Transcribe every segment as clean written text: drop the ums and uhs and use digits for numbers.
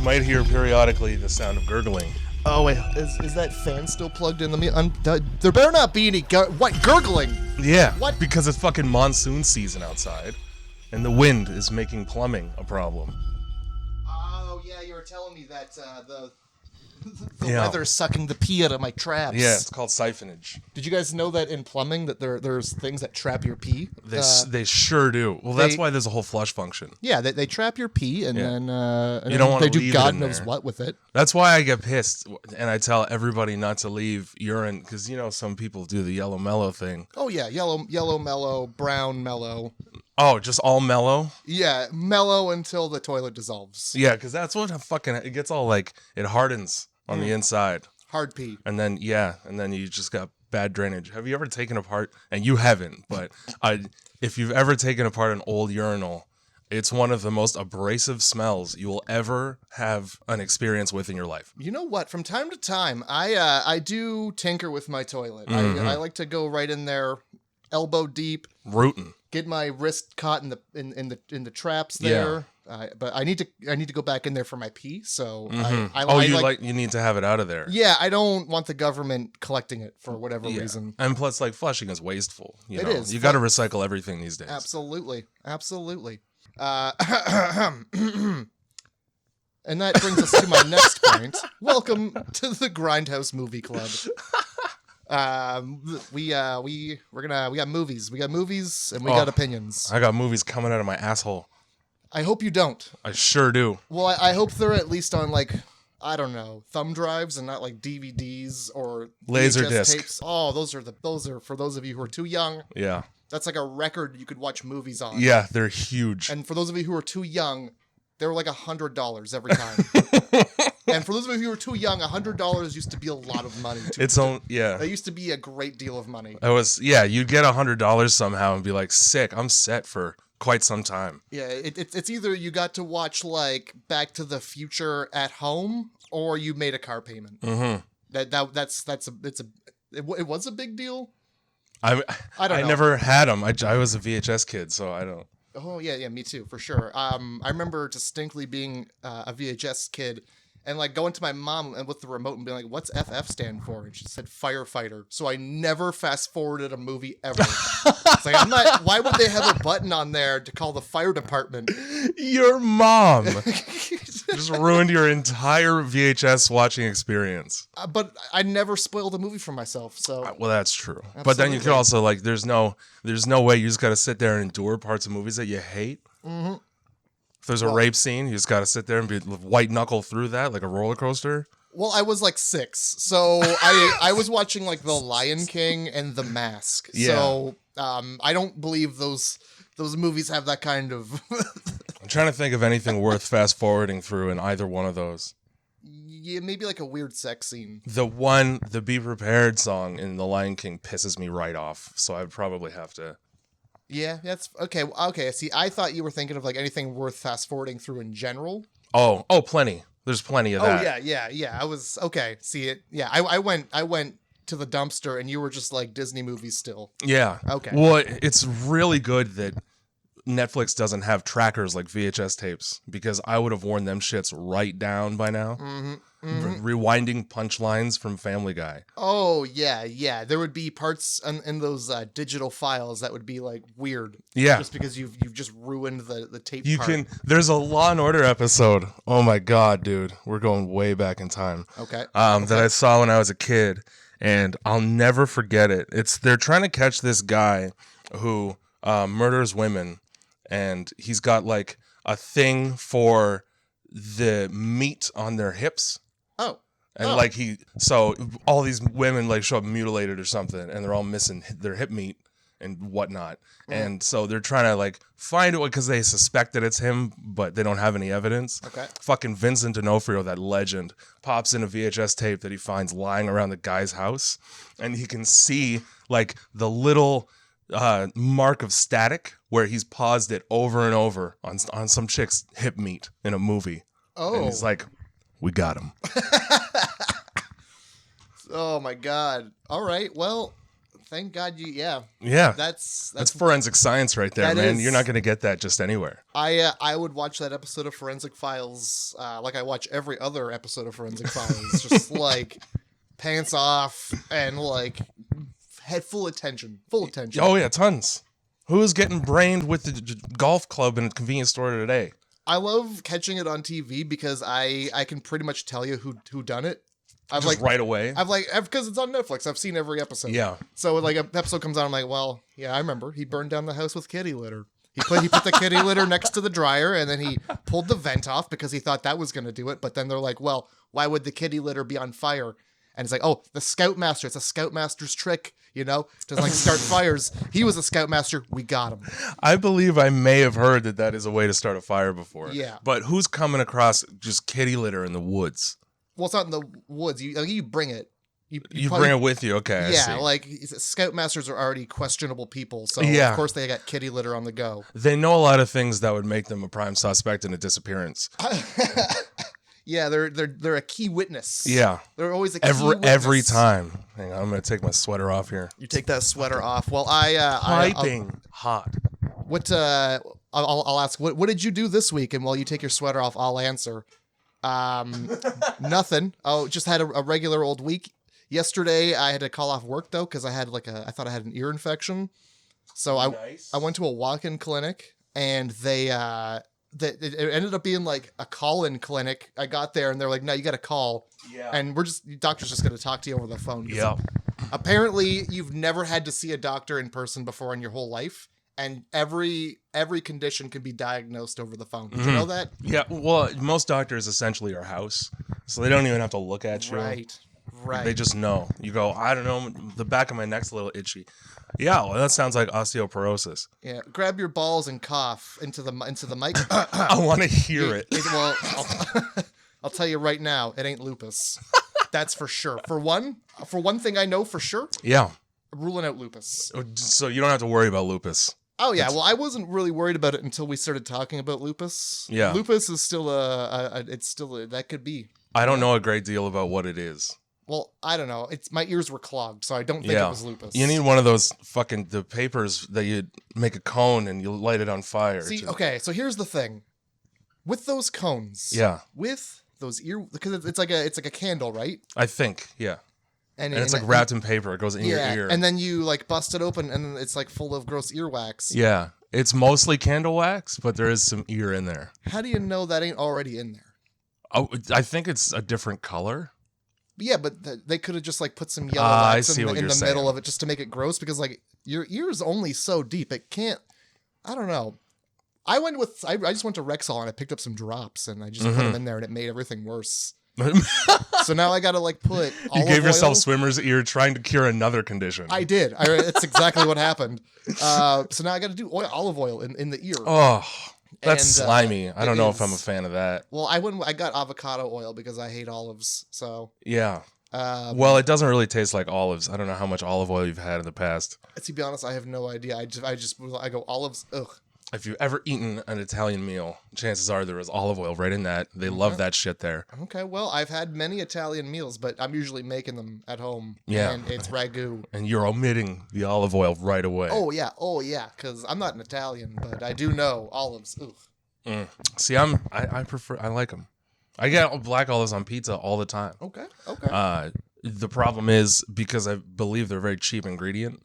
might hear periodically the sound of gurgling. Oh wait, is that fan still plugged in? There better not be any gurgling. Yeah, What? because it's fucking monsoon season outside, and the wind is making plumbing a problem. Oh yeah, you were telling me that the Yeah. weather's sucking the pee out of my traps. Yeah, it's called siphonage. Did you guys know that in plumbing that there's things that trap your pee? They sure do. Well, that's why there's a whole flush function. Yeah, they trap your pee and Yeah. then You don't wanna they do leave it God in knows there. what with it. That's why I get pissed, and I tell everybody not to leave urine, because some people do the yellow mellow thing. Oh yeah, yellow mellow, brown mellow. Oh, just all mellow? Yeah, mellow until the toilet dissolves. Yeah, because that's what it gets all like, it hardens on the inside. Hard pee. And then, you just got bad drainage. Have you ever taken apart, and you haven't, but if you've ever taken apart an old urinal, it's one of the most abrasive smells you will ever have an experience with in your life. You know what? From time to time, I do tinker with my toilet. I like to go right in there, elbow deep, Rootin'. get my wrist caught in the traps there. But I need to go back in there for my pee. So You need to have it out of there. Yeah, I don't want the government collecting it for whatever reason. And plus, like, flushing is wasteful. It is. You got to recycle everything these days. Absolutely. And that brings us to my next point. Welcome to the Grindhouse Movie Club. We got movies. We got movies and we got opinions. I got movies coming out of my asshole. I hope you don't. I sure do. Well, I hope they're at least on, like, I don't know, thumb drives and not like DVDs or Laser VHS disc. tapes. Oh, those are for those of you who are too young. Yeah. That's like a record you could watch movies on. Yeah, they're huge. And for those of you who are too young, they were like $100 every time. And for those of you who are too young, $100 used to be a lot of money. That used to be a great deal of money. You'd get $100 somehow and be like, sick, I'm set for quite some time. Yeah, it's either you got to watch like Back to the Future at home, or you made a car payment. Mm-hmm. It was a big deal. I don't know. I never had them. I was a VHS kid, so I don't. Oh yeah, me too, for sure. I remember distinctly being a VHS kid and like going to my mom and with the remote and being like, "What's FF stand for?" And she said firefighter. So I never fast forwarded a movie ever. It's like, I'm not. Why would they have a button on there to call the fire department? Your mom just ruined your entire VHS watching experience. But I never spoiled a movie for myself. So Well, that's true. Absolutely. But then you could also like, there's no way you just got to sit there and endure parts of movies that you hate. Mm-hmm. If there's a rape scene, you just got to sit there and be white knuckle through that like a roller coaster. Well, I was like 6, so I was watching like The Lion King and The Mask. Yeah. So I don't believe those movies have that kind of. I'm trying to think of anything worth fast forwarding through in either one of those. Yeah, maybe like a weird sex scene. The Be Prepared song in The Lion King pisses me right off, so I'd probably have to. Yeah, that's okay. Okay, see, I thought you were thinking of like anything worth fast forwarding through in general. Oh, plenty. There's plenty of that. Oh yeah. I was okay. See it. Yeah, I went to the dumpster, and you were just like Disney movies still. Yeah. Okay. Well, it's really good that Netflix doesn't have trackers like VHS tapes, because I would have worn them shits right down by now. Mm-hmm. Rewinding punchlines from Family Guy. Oh yeah. There would be parts in those digital files that would be like weird. Yeah. Just because you've just ruined the tape. There's a Law and Order episode. Oh my God, dude. We're going way back in time. Okay. That I saw when I was a kid, and I'll never forget it. They're trying to catch this guy who murders women, and he's got like a thing for the meat on their hips. Oh. And so all these women like show up mutilated or something, and they're all missing their hip meat and whatnot. And so they're trying to like find it because they suspect that it's him, but they don't have any evidence. Okay. Fucking Vincent D'Onofrio, that legend, pops in a VHS tape that he finds lying around the guy's house, and he can see like the little mark of static where he's paused it over and over on some chick's hip meat in a movie. Oh. And he's like, we got him. Oh my God. All right. Well, Thank God you. Yeah. Yeah. That's forensic science right there, that man. is- You're not going to get that just anywhere. I would watch that episode of Forensic Files like I watch every other episode of Forensic Files, just like pants off and like head full attention. Oh, yeah, tons. Who's getting brained with the golf club in a convenience store today? I love catching it on TV because I can pretty much tell you who done it. Just right away? Because it's on Netflix. I've seen every episode. Yeah. So like an episode comes on, I'm like, well, yeah, I remember. He burned down the house with kitty litter. He put the kitty litter next to the dryer, and then he pulled the vent off because he thought that was going to do it. But then they're like, well, why would the kitty litter be on fire? And it's like, oh, the Scoutmaster. It's a Scoutmaster's trick, to like start fires. He was a Scoutmaster. We got him. I believe I may have heard that is a way to start a fire before. Yeah. But who's coming across just kitty litter in the woods? Well, it's not in the woods. You bring it. You You bring it with you, okay? I Yeah, see. like Scoutmasters are already questionable people, so Yeah. of course they got kitty litter on the go. They know a lot of things that would make them a prime suspect in a disappearance. Yeah, they're a key witness. Yeah, They're always a key witness. every time. Hang on, I'm gonna take my sweater off here. You take that sweater off. Well, Piping hot. I'll ask. What did you do this week? And while you take your sweater off, I'll answer. Nothing. Oh, just had a regular old week. Yesterday, I had to call off work though because I had I thought I had an ear infection. So I went to a walk-in clinic and it ended up being like a call-in clinic. I got there and they're like, no, you got to call. Yeah. And doctor's just going to talk to you over the phone. Yeah. Apparently you've never had to see a doctor in person before in your whole life. And every condition can be diagnosed over the phone. Did you know that? Yeah. Well, most doctors essentially are house, so they don't even have to look at you. Right. They just know. You go, I don't know, the back of my neck's a little itchy. Yeah, well, that sounds like osteoporosis. Yeah. Grab your balls and cough into the mic. I want to hear it. Well, I'll tell you right now, it ain't lupus. That's for sure. For one thing I know for sure. Yeah. Ruling out lupus. So you don't have to worry about lupus. Oh yeah, well I wasn't really worried about it until we started talking about lupus. Yeah. Lupus is still that could be. I don't know a great deal about what it is. Well, I don't know. My ears were clogged, so I don't think it was lupus. You need one of those the papers that you make a cone and you light it on fire. See, okay, so here's the thing. With those cones. Yeah. With those because it's like a candle, right? I think, yeah. And it's like wrapped in paper. It goes in your ear. And then you like bust it open and it's like full of gross earwax. Yeah. It's mostly candle wax, but there is some ear in there. How do you know that ain't already in there? Oh, I think it's a different color. Yeah, but they could have just like put some yellow wax in the middle saying. of it just to make it gross because like your ear's only so deep. It can't, I don't know. I just went to Rexall and I picked up some drops and I just put them in there and it made everything worse. So now I got to like put olive You gave yourself oil. Swimmer's ear trying to cure another condition. I did. That's exactly what happened. So now I got to do olive oil in the ear. Oh, that's And, slimy. I don't know if I'm a is. fan of that. Well, I got avocado oil because I hate olives. So Yeah. Well, it doesn't really taste like olives. I don't know how much olive oil you've had in the past. to be honest, I have no idea. I go olives. Ugh. If you've ever eaten an Italian meal, chances are there was olive oil right in that. They love that shit there. Okay, well, I've had many Italian meals, but I'm usually making them at home. Yeah. And it's ragu. And you're omitting the olive oil right away. Oh, yeah, because I'm not an Italian, but I do know olives. Ugh. See, I like them. I get black olives on pizza all the time. Okay. The problem is, because I believe they're a very cheap ingredient,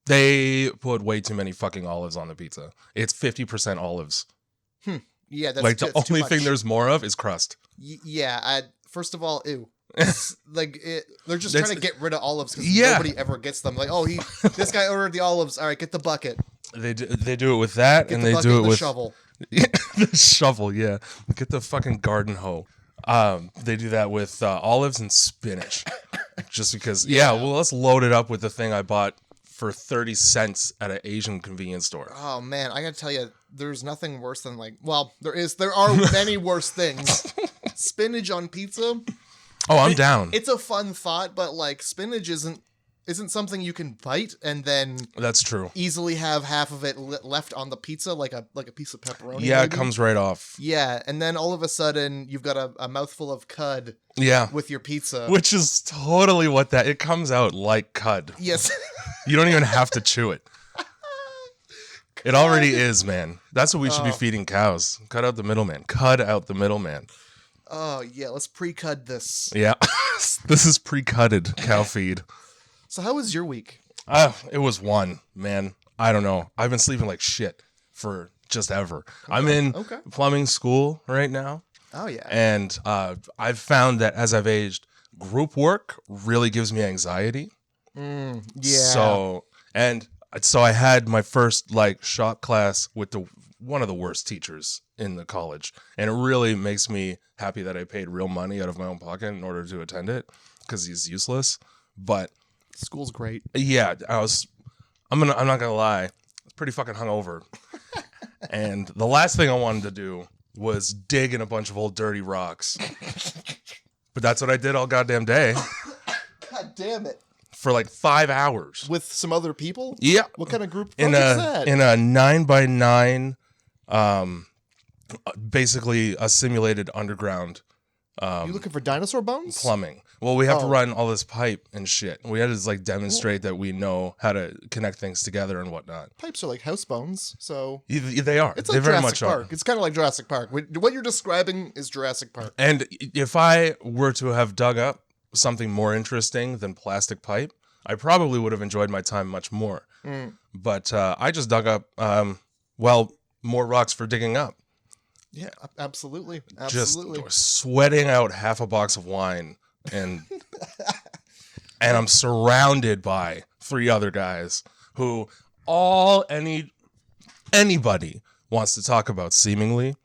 they put way too many fucking olives on the pizza. It's 50% olives. Yeah, that's like the that's too only thing much. there's more of is crust. Yeah, first of all, ew. They're just trying to get rid of olives because nobody ever gets them. Like, oh, this guy ordered the olives. All right, get the bucket. They do it with that, Get and the they bucket do it and the with shovel. the shovel. Yeah, get the fucking garden hoe. They do that with olives and spinach, just because. Yeah, well, let's load it up with the thing I bought for 30 cents at an Asian convenience store. Oh man, I gotta tell you, there's nothing worse than there are many worse things. Spinach on pizza. Oh, I'm down. It's a fun thought, but like spinach isn't isn't something you can bite and then That's true. easily have half of it left on the pizza, like a piece of pepperoni. Yeah, maybe? it comes right off. Yeah, and then all of a sudden you've got a mouthful of cud Yeah. with your pizza. Which is totally what that... It comes out like cud. Yes. You don't even have to chew it. It already is, man. That's what we should be feeding cows. Cut out the middleman. Cud out the middleman. Oh, yeah, let's pre-cud this. Yeah. This is pre-cutted cow feed. So how was your week? It was one, man. I don't know. I've been sleeping like shit for just ever. Okay. I'm in plumbing school right now. Oh, yeah. And I've found that as I've aged, group work really gives me anxiety. Yeah. So I had my first like shop class with one of the worst teachers in the college. And it really makes me happy that I paid real money out of my own pocket in order to attend it because he's useless. But school's great. Yeah, I'm not gonna lie, I was pretty fucking hungover. And the last thing I wanted to do was dig in a bunch of old dirty rocks. But that's what I did all goddamn day. God damn it. For like 5 hours. With some other people? Yeah. What kind of group project is that? In a 9x9, basically a simulated underground you looking for dinosaur bones? Plumbing. Well, we have to run all this pipe and shit. We had to like demonstrate that we know how to connect things together and whatnot. Pipes are like house bones, so they are. It's like they very Jurassic much Park. are. It's kind of like Jurassic Park. What you're describing is Jurassic Park. And if I were to have dug up something more interesting than plastic pipe, I probably would have enjoyed my time much more. But I just dug up, more rocks for digging up. Yeah, absolutely. Just sweating out half a box of wine and I'm surrounded by 3 other guys who anybody wants to talk about seemingly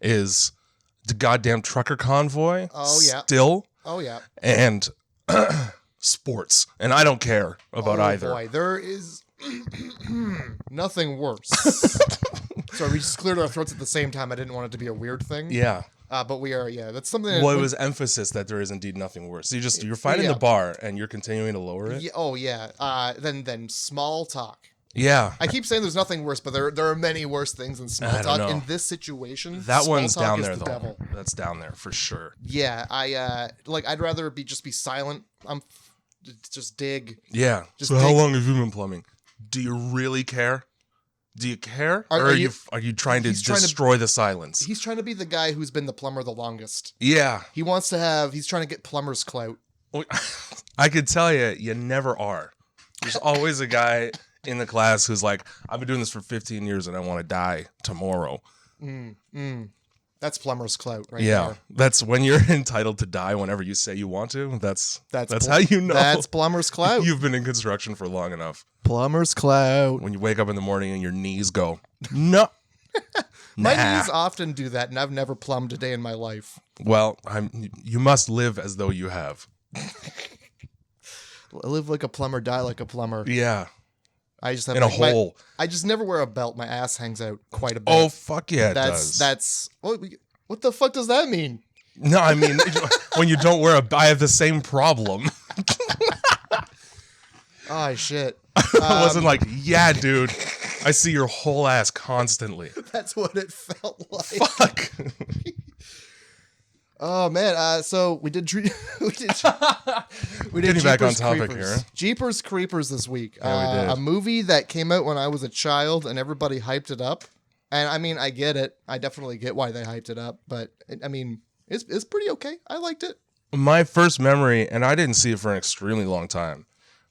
is the goddamn trucker convoy. Oh yeah. Still. Oh yeah. And sports. And I don't care about either. Boy, there is nothing worse. Sorry, we just cleared our throats at the same time. I didn't want it to be a weird thing. Yeah. But we are, that's something. Well, it was emphasis that there is indeed nothing worse. So you're finding the bar and you're continuing to lower it. Yeah, oh yeah. Then small talk. Yeah. I keep saying there's nothing worse, but there are many worse things than small talk. In this situation, that one's small talk down there is the though. devil. That's down there for sure. Yeah, I'd rather just be silent. Just dig. Yeah. Just so dig. How long have you been plumbing? Do you really care? Do you care? Or are you trying to destroy the silence? He's trying to be the guy who's been the plumber the longest. Yeah. He's trying to get plumber's clout. I could tell you never are. There's always a guy in the class who's like, I've been doing this for 15 years and I want to die tomorrow. That's plumber's clout right there. there. That's when you're entitled to die whenever you say you want to. That's how you know. That's plumber's clout. You've been in construction for long enough. Plumber's clout. When you wake up in the morning and your knees go, no. My knees often do that, and I've never plumbed a day in my life. Well, you must live as though you have. Live like a plumber, die like a plumber. Yeah. I just have in a hole. I just never wear a belt. My ass hangs out quite a bit. Oh fuck yeah, it does. That's what the fuck does that mean? No, I mean when you don't wear I have the same problem. Oh shit. I wasn't like, yeah, dude. I see your whole ass constantly. That's what it felt like. Fuck. Oh man, so we did Getting Jeepers back on topic Creepers. here. Jeepers Creepers this week. Yeah, we did. A movie that came out when I was a child and everybody hyped it up. And I mean, I get it. I definitely get why they hyped it up, but it's pretty okay. I liked it. My first memory, and I didn't see it for an extremely long time,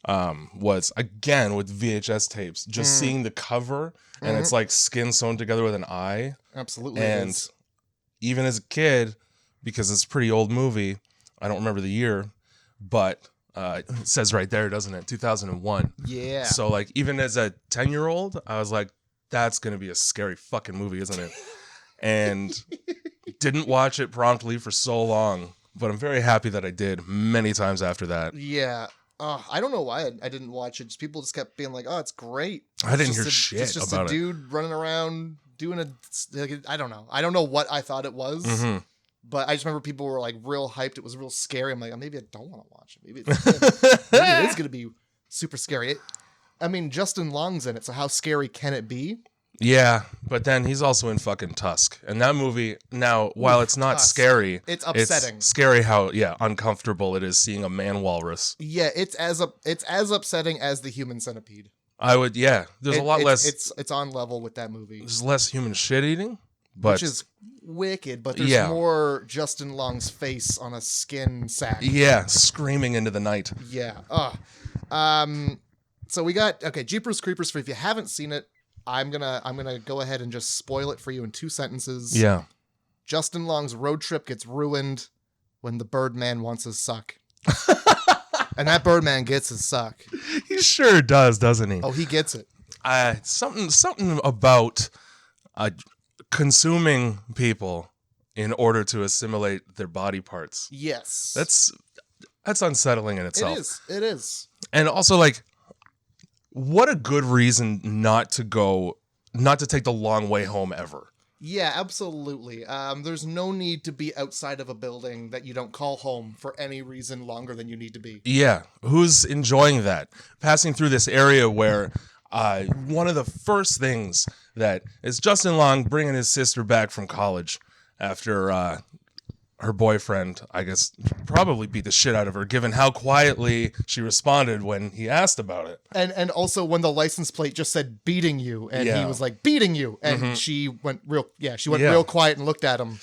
was again with VHS tapes, just seeing the cover and it's like skin sewn together with an eye. Absolutely. And even as a kid, because it's a pretty old movie, I don't remember the year, but it says right there, doesn't it? 2001. Yeah. So like even as a 10-year-old, I was like, that's going to be a scary fucking movie, isn't it? And didn't watch it promptly for so long, but I'm very happy that I did many times after that. Yeah. I don't know why I didn't watch it. Just people just kept being like, "Oh, it's great." I didn't hear shit it's just about a dude running around doing I don't know. I don't know what I thought it was, but I just remember people were like real hyped. It was real scary. I'm like, maybe I don't want to watch it. Maybe it is gonna be super scary. I mean, Justin Long's in it, so how scary can it be? Yeah, but then he's also in fucking Tusk. And that movie, now, while it's not Tusk. scary, It's upsetting. It's scary how, uncomfortable it is seeing a man walrus. Yeah, it's as upsetting as the Human Centipede. There's a lot less. It's on level with that movie. There's less human shit eating, but Which is wicked, but there's more Justin Long's face on a skin sack. Yeah, screaming into the night. Yeah. So we got Jeepers Creepers. For if you haven't seen it, I'm gonna go ahead and just spoil it for you in 2 sentences. Yeah. Justin Long's road trip gets ruined when the Birdman wants his suck. And that Birdman gets his suck. He sure does, doesn't he? Oh, he gets it. Something about consuming people in order to assimilate their body parts. Yes. That's unsettling in itself. It is. And also, like, what a good reason not to take the long way home ever. Yeah, absolutely. There's no need to be outside of a building that you don't call home for any reason longer than you need to be. Yeah. Who's enjoying that? Passing through this area where one of the first things that is Justin Long bringing his sister back from college after her boyfriend, I guess, probably beat the shit out of her, given how quietly she responded when he asked about it. And also when the license plate just said beating you, and he was like, beating you. And she went real quiet and looked at him.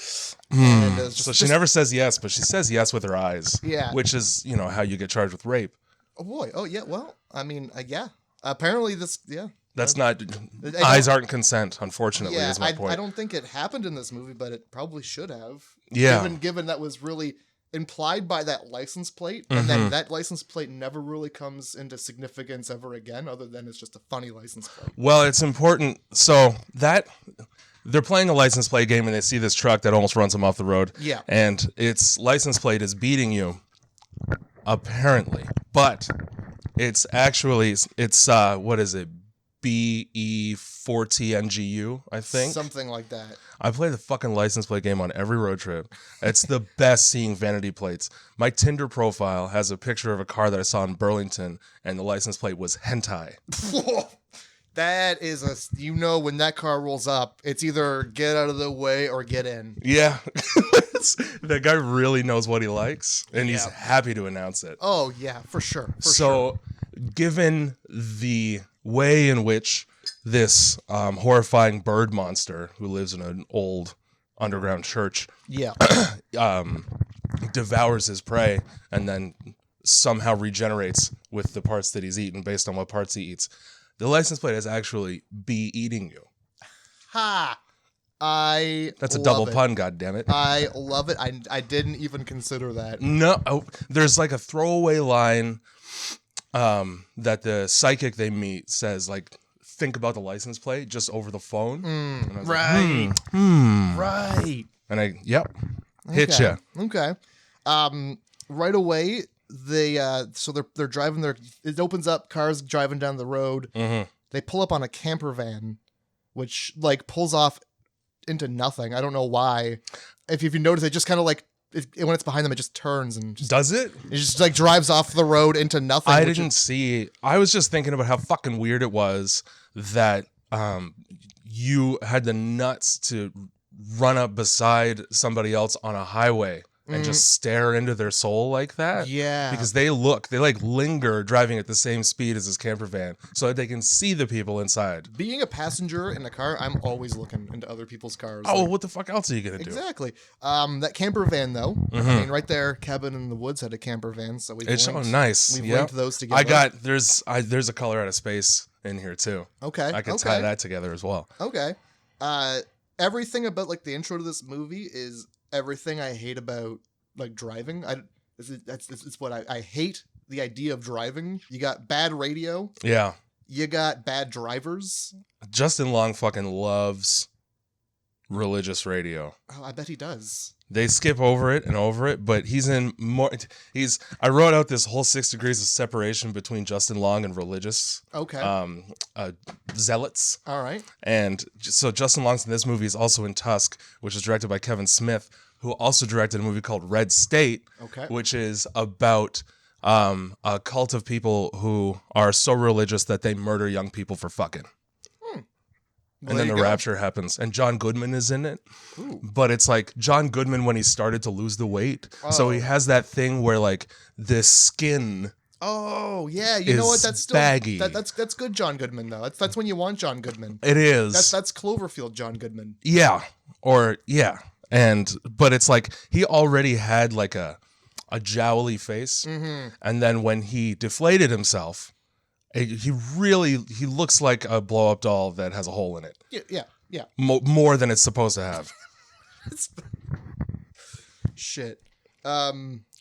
And So she never says yes, but she says yes with her eyes. Yeah. Which is, how you get charged with rape. Oh boy. Oh yeah. Well, I mean, yeah. Apparently this, yeah. That's not, eyes aren't consent, unfortunately, is my point. I don't think it happened in this movie, but it probably should have. Yeah. Given that was really implied by that license plate, and then that license plate never really comes into significance ever again, other than it's just a funny license plate. Well, it's important. So that they're playing a license plate game and they see this truck that almost runs them off the road. Yeah. And its license plate is beating you, apparently. But it's actually, what is it? BE4TNGU, I think. Something like that. I play the fucking license plate game on every road trip. It's the best seeing vanity plates. My Tinder profile has a picture of a car that I saw in Burlington, and the license plate was hentai. That is when that car rolls up, it's either get out of the way or get in. Yeah. That guy really knows what he likes, and he's happy to announce it. Oh, yeah, for sure. Given the way in which this horrifying bird monster who lives in an old underground church devours his prey and then somehow regenerates with the parts that he's eaten based on what parts he eats, the license plate is actually be eating you. Ha! That's a double pun, goddammit. I love it. I didn't even consider that. No, there's like a throwaway line that the psychic they meet says, like, think about the license plate just over the phone. And I was right. Like, Right. And hit ya. Okay. Right away, they're driving it opens up, cars driving down the road. They pull up on a camper van, which like pulls off into nothing. I don't know why. If you notice, it just kind of like, when it's behind them, it just turns and just, does it? It just like drives off the road into nothing. I didn't see. I was just thinking about how fucking weird it was that you had the nuts to run up beside somebody else on a highway and just stare into their soul like that. Yeah. Because they like linger driving at the same speed as this camper van so that they can see the people inside. Being a passenger in a car, I'm always looking into other people's cars. Oh, what the fuck else are you going to do? Exactly. That camper van, though, I mean, right there, Cabin in the Woods had a camper van, so we've nice. We've linked those together. There's a Color Out of Space in here, too. Okay. I can tie that together as well. Okay. Everything about, like, the intro to this movie is everything I hate about, like, driving. It's what I hate the idea of driving. You got bad radio. Yeah. You got bad drivers. Justin Long fucking loves religious radio. Oh, I bet he does. They skip over it, but he's in more. I wrote out this whole 6 degrees of separation between Justin Long and religious. Okay. Zealots. All right. And so Justin Long's in this movie. Is also in Tusk, which is directed by Kevin Smith, who also directed a movie called Red State, which is about a cult of people who are so religious that they murder young people for fucking. Well, And then there the you go. rapture happens. And John Goodman is in it. Ooh. But it's like John Goodman when he started to lose the weight. So he Oh. has that thing where like the skin Oh yeah, you know what? is That's still baggy. that's good, John Goodman though. That's when you want John Goodman. It is. That's Cloverfield John Goodman. Yeah. But it's like he already had like a jowly face. Mm-hmm. And then when he deflated himself, he looks like a blow up doll that has a hole in it. Yeah. More than it's supposed to have. Shit.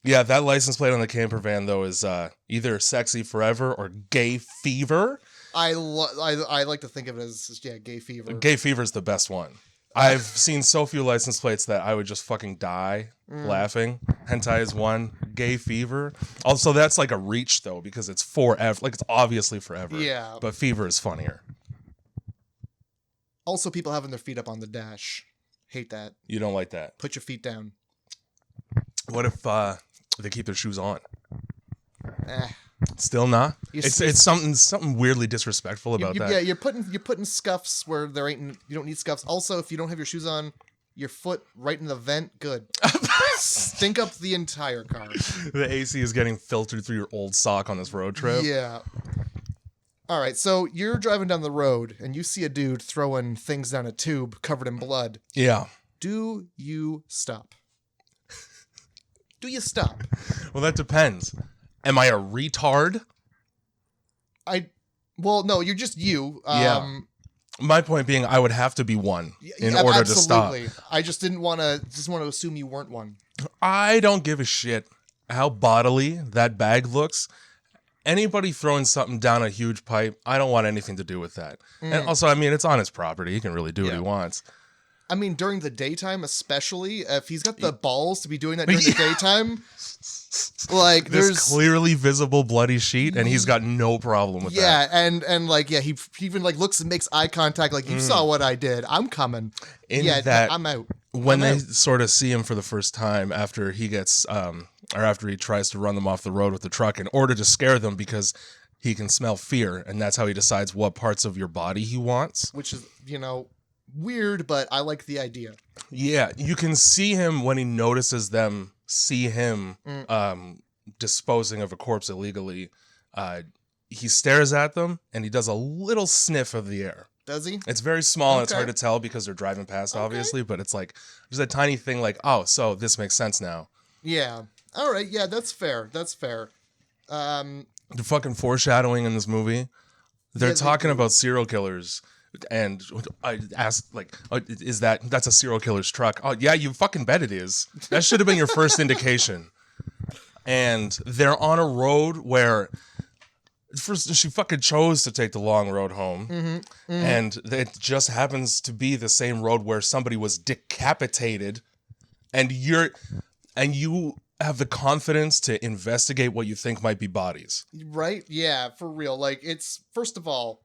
Yeah, that license plate on the camper van though is either sexy forever or gay fever. I like to think of it as gay fever. Gay fever is the best one. I've seen so few license plates that I would just fucking die laughing. Hentai is one. Gay fever. Also, that's like a reach though because it's forever. Like it's obviously forever. Yeah. But fever is funnier. Also, people having their feet up on the dash. Hate that. You don't like that. Put your feet down. What if they keep their shoes on? Eh. Still not. You It's see- something weirdly disrespectful about that. Yeah, you're putting scuffs where there ain't. You don't need scuffs. Also, if you don't have your shoes on, your foot right in the vent. Good. Stink up the entire car. The AC is getting filtered through your old sock on this road trip. Yeah. All right, so you're driving down the road and you see a dude throwing things down a tube covered in blood. Yeah. Do you stop? Do you stop? Well, that depends. Am I a retard? Well, no, you're just you. Yeah. My point being, I would have to be one in order to stop. Absolutely. I just didn't want to. Just want to assume you weren't one. I don't give a shit how bodily that bag looks. Anybody throwing something down a huge pipe, I don't want anything to do with that. And also, I mean, it's on his property. He can really do what he wants. I mean, during the daytime, especially if he's got the balls to be doing that during the daytime, like This there's clearly visible bloody sheet, and he's got no problem with that. and like he even like looks and makes eye contact, like you saw what I did. I'm coming. I'm out. When they sort of see him for the first time after he gets or after he tries to run them off the road with the truck in order to scare them because he can smell fear, and that's how he decides what parts of your body he wants. Which is, weird, but I like the idea. Yeah, you can see him when he notices them see him disposing of a corpse illegally. He stares at them and he does a little sniff of the air. Does he? It's very small and it's Okay. hard to tell because they're driving past, obviously, but it's like there's a tiny thing like, oh, so this makes sense now. Yeah. All right. Yeah, that's fair. The fucking foreshadowing in this movie. They're Yeah, they talking do. about serial killers. And I asked, like, oh, that's a serial killer's truck? Oh, yeah, you fucking bet it is. That should have been your first indication. And they're on a road where first she fucking chose to take the long road home. And it just happens to be the same road where somebody was decapitated. And you have the confidence to investigate what you think might be bodies. Right? Yeah, for real. Like, it's, first of all,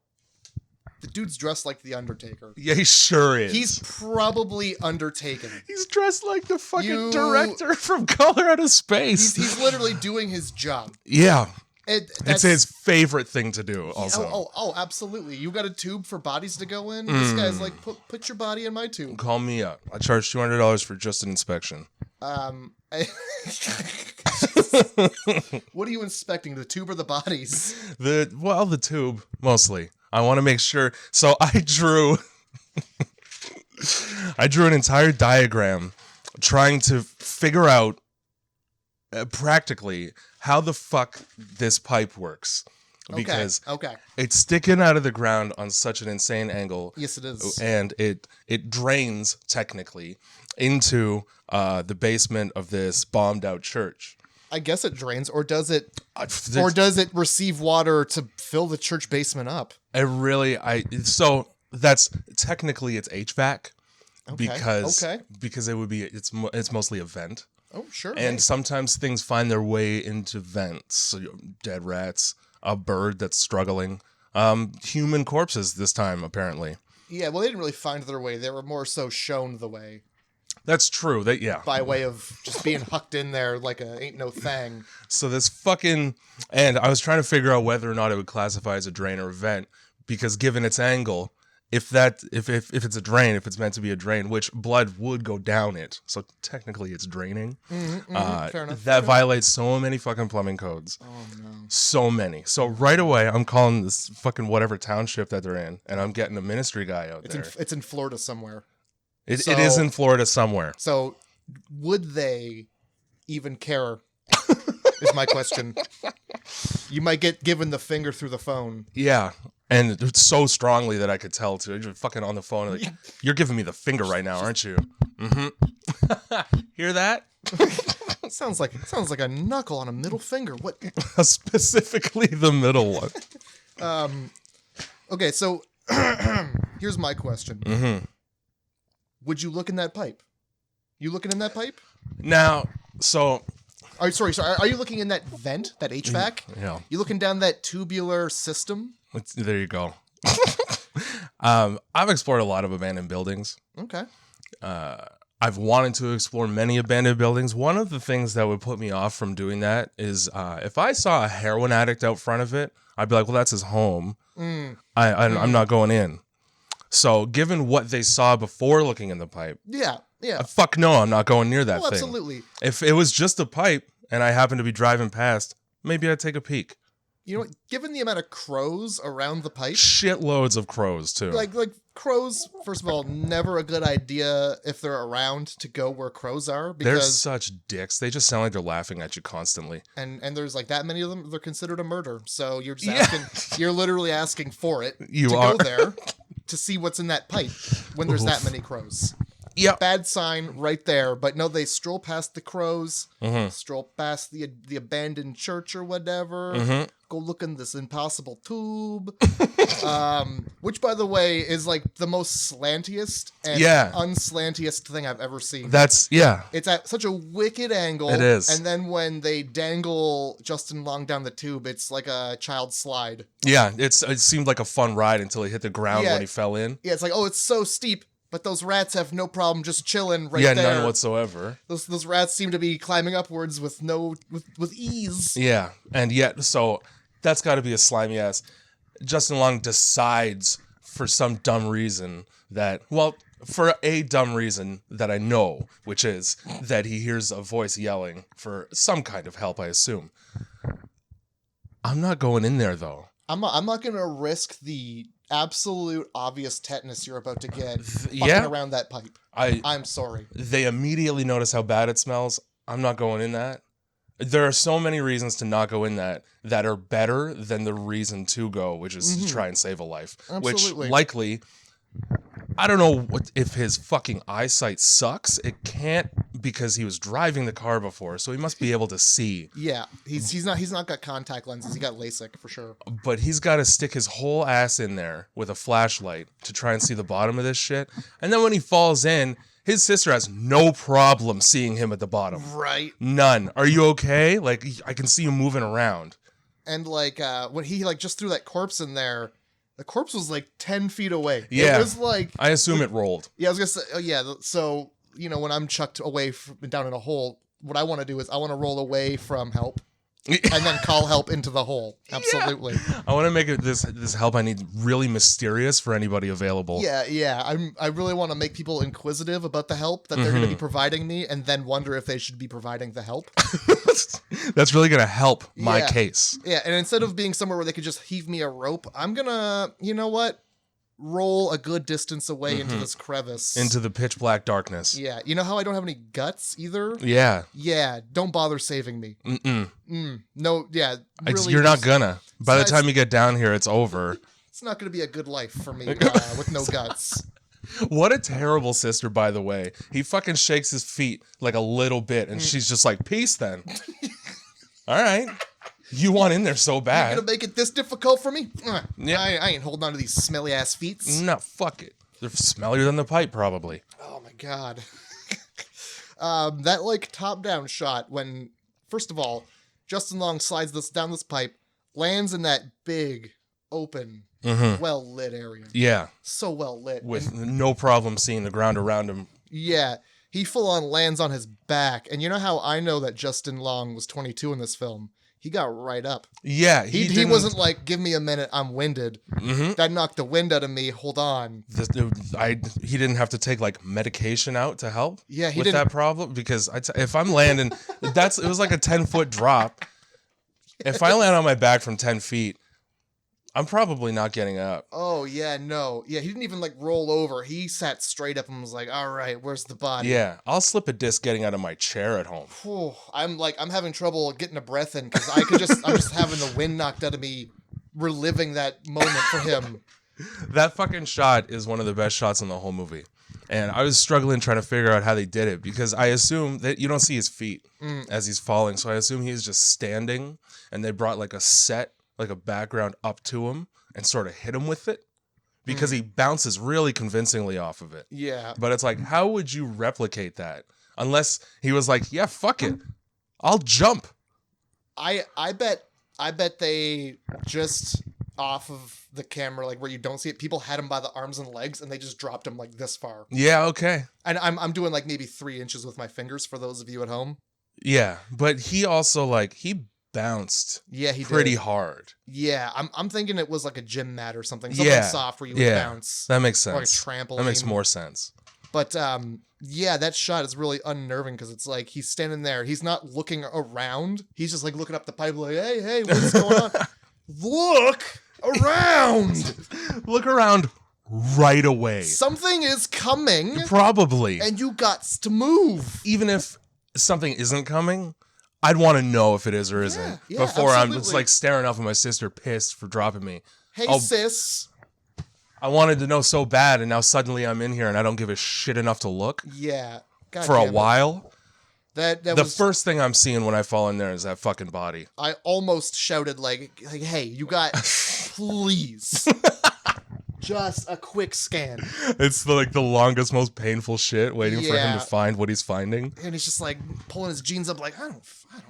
the dude's dressed like the Undertaker. Yeah, he sure is. He's probably undertaken. He's dressed like the fucking director from Color Out of Space. He's literally doing his job. Yeah. That's It's his favorite thing to do, also. Oh, absolutely. You got a tube for bodies to go in? This guy's like, put your body in my tube. Call me up. I charge $200 for just an inspection. What are you inspecting, the tube or the bodies? The tube, mostly. I want to make sure. So I drew an entire diagram trying to figure out practically how the fuck this pipe works. Because Okay. it's sticking out of the ground on such an insane angle. Yes, it is. And it drains, technically, into the basement of this bombed out church. I guess it drains, or does it receive water to fill the church basement up? So that's technically it's HVAC because it would be it's mostly a vent. Oh, sure. And sometimes things find their way into vents. So, dead rats, a bird that's struggling, human corpses this time apparently. Yeah, well, they didn't really find their way. They were more so shown the way. That's true. By way of just being hucked in there like a ain't no thing. So this fucking, and I was trying to figure out whether or not it would classify as a drain or a vent, because given its angle, if it's a drain, if it's meant to be a drain, which blood would go down it, so technically it's draining. Fair enough. That violates so many fucking plumbing codes. Oh no. So many. So right away, I'm calling this fucking whatever township that they're in, and I'm getting a ministry guy out there. It's in Florida somewhere. It is in Florida somewhere. So would they even care? Is my question. You might get given the finger through the phone. Yeah. And it's so strongly that I could tell too. You're fucking on the phone like, you're giving me the finger right now, aren't you? Mm-hmm. Hear that? Sounds like a knuckle on a middle finger. What? Specifically the middle one. Okay, so here's my question. Mm-hmm. Would you look in that pipe? You looking in that pipe? Now, so... Sorry. Are you looking in that vent, that HVAC? Yeah. You looking down that tubular system? There you go. I've explored a lot of abandoned buildings. Okay. I've wanted to explore many abandoned buildings. One of the things that would put me off from doing that is if I saw a heroin addict out front of it, I'd be like, well, that's his home. I'm not going in. So given what they saw before looking in the pipe. Yeah. Fuck no, I'm not going near that thing. Absolutely. If it was just a pipe and I happened to be driving past, maybe I'd take a peek. You know what? Given the amount of crows around the pipe. Shitloads of crows, too. Like crows, first of all, never a good idea if they're around to go where crows are. Because, they're such dicks. They just sound like they're laughing at you constantly. And there's like that many of them, they're considered a murder. So you're just asking, you're literally asking for it go there to see what's in that pipe when there's that many crows. Yeah. Bad sign right there. But no, they stroll past the crows, stroll past the abandoned church or whatever, go look in this impossible tube, which, by the way, is like the most slantiest and unslantiest thing I've ever seen. It's at such a wicked angle. It is. And then when they dangle Justin Long down the tube, it's like a child slide. Yeah, it seemed like a fun ride until he hit the ground when he fell in. Yeah, it's like, oh, it's so steep. But those rats have no problem just chilling right there. Yeah, none whatsoever. Those rats seem to be climbing upwards with ease. Yeah, and yet, so that's got to be a slimy ass. Justin Long decides for some dumb reason that, well, for a dumb reason that I know, which is that he hears a voice yelling for some kind of help, I assume. I'm not going in there, though. I'm not going to risk the absolute obvious tetanus you're about to get fucking around that pipe. I'm sorry. They immediately notice how bad it smells. I'm not going in that. There are so many reasons to not go in that are better than the reason to go, which is to try and save a life. Absolutely. Which likely, I don't know if his fucking eyesight sucks. It can't, because he was driving the car before, so he must be able to see. Yeah, he's not got contact lenses. He got LASIK for sure. But he's got to stick his whole ass in there with a flashlight to try and see the bottom of this shit. And then when he falls in, his sister has no problem seeing him at the bottom. Right. None. Are you okay? Like, I can see you moving around. And like when he like just threw that corpse in there, the corpse was like 10 feet away. Yeah. It was like... I assume it rolled. Yeah, I was going to say... Oh, yeah, so, you know, when I'm chucked away down in a hole, what I want to do is I want to roll away from help and then call help into the hole. Absolutely. Yeah. I want to make it this help I need really mysterious for anybody available. Yeah. I really want to make people inquisitive about the help that they're going to be providing me and then wonder if they should be providing the help. That's really going to help my case. Yeah, and instead of being somewhere where they could just heave me a rope, I'm going to, you know what? Roll a good distance away into this crevice. Into the pitch black darkness. Yeah. You know how I don't have any guts either? Yeah. Yeah. Don't bother saving me. No, yeah. Really, you're not gonna. By the time you get down here, it's over. It's not going to be a good life for me with no guts. What a terrible sister, by the way. He fucking shakes his feet like a little bit, and she's just like, peace then. All right. You want in there so bad. You're gonna make it this difficult for me? Yeah. I ain't holding on to these smelly ass feet. No, fuck it. They're smellier than the pipe, probably. Oh my god. That like top down shot when, first of all, Justin Long slides down this pipe, lands in that big, open, well lit area. Yeah. So well lit. With no problem seeing the ground around him. Yeah. he full on lands on his back. And you know how I know that Justin Long was 22 in this film? He got right up. Yeah, he wasn't like, give me a minute, I'm winded. Mm-hmm. That knocked the wind out of me. Hold on. He didn't have to take like medication to help. Yeah, he with didn't. that problem because if I'm landing, it was like a 10-foot drop. If I land on my back from 10 feet, I'm probably not getting up. Oh yeah, no, yeah, he didn't even like roll over. He sat straight up and was like, "All right, where's the body?" Yeah, I'll slip a disc getting out of my chair at home. Whew, I'm having trouble getting a breath in because I'm just having the wind knocked out of me, reliving that moment for him. That fucking shot is one of the best shots in the whole movie. And I was struggling trying to figure out how they did it because I assume that you don't see his feet as he's falling. So I assume he's just standing and they brought like a background up to him and sort of hit him with it because he bounces really convincingly off of it. Yeah. But it's like, how would you replicate that? Unless he was like, yeah, fuck it. I'll jump. I bet they just off of the camera, like where you don't see it, people had him by the arms and legs and they just dropped him like this far. Yeah, okay. And I'm doing like maybe 3 inches with my fingers for those of you at home. Yeah, but he also he bounced pretty hard. Yeah, I'm thinking it was like a gym mat or something soft where you would bounce. That makes sense. Or like a trampoline. That makes more sense. But yeah, that shot is really unnerving because it's like he's standing there. He's not looking around. He's just like looking up the pipe like, hey, what's going on? Look around. Look around right away. Something is coming. Probably. And you got to move. Even if something isn't coming, I'd want to know if it is or isn't before absolutely. I'm just like staring off at my sister pissed for dropping me. Hey, sis. I wanted to know so bad, and now suddenly I'm in here and I don't give a shit enough to look. Yeah. God for a while. The first thing I'm seeing when I fall in there is that fucking body. I almost shouted like hey, you got please. Just a quick scan. It's the longest, most painful shit waiting for him to find what he's finding. And he's just like pulling his jeans up like, I don't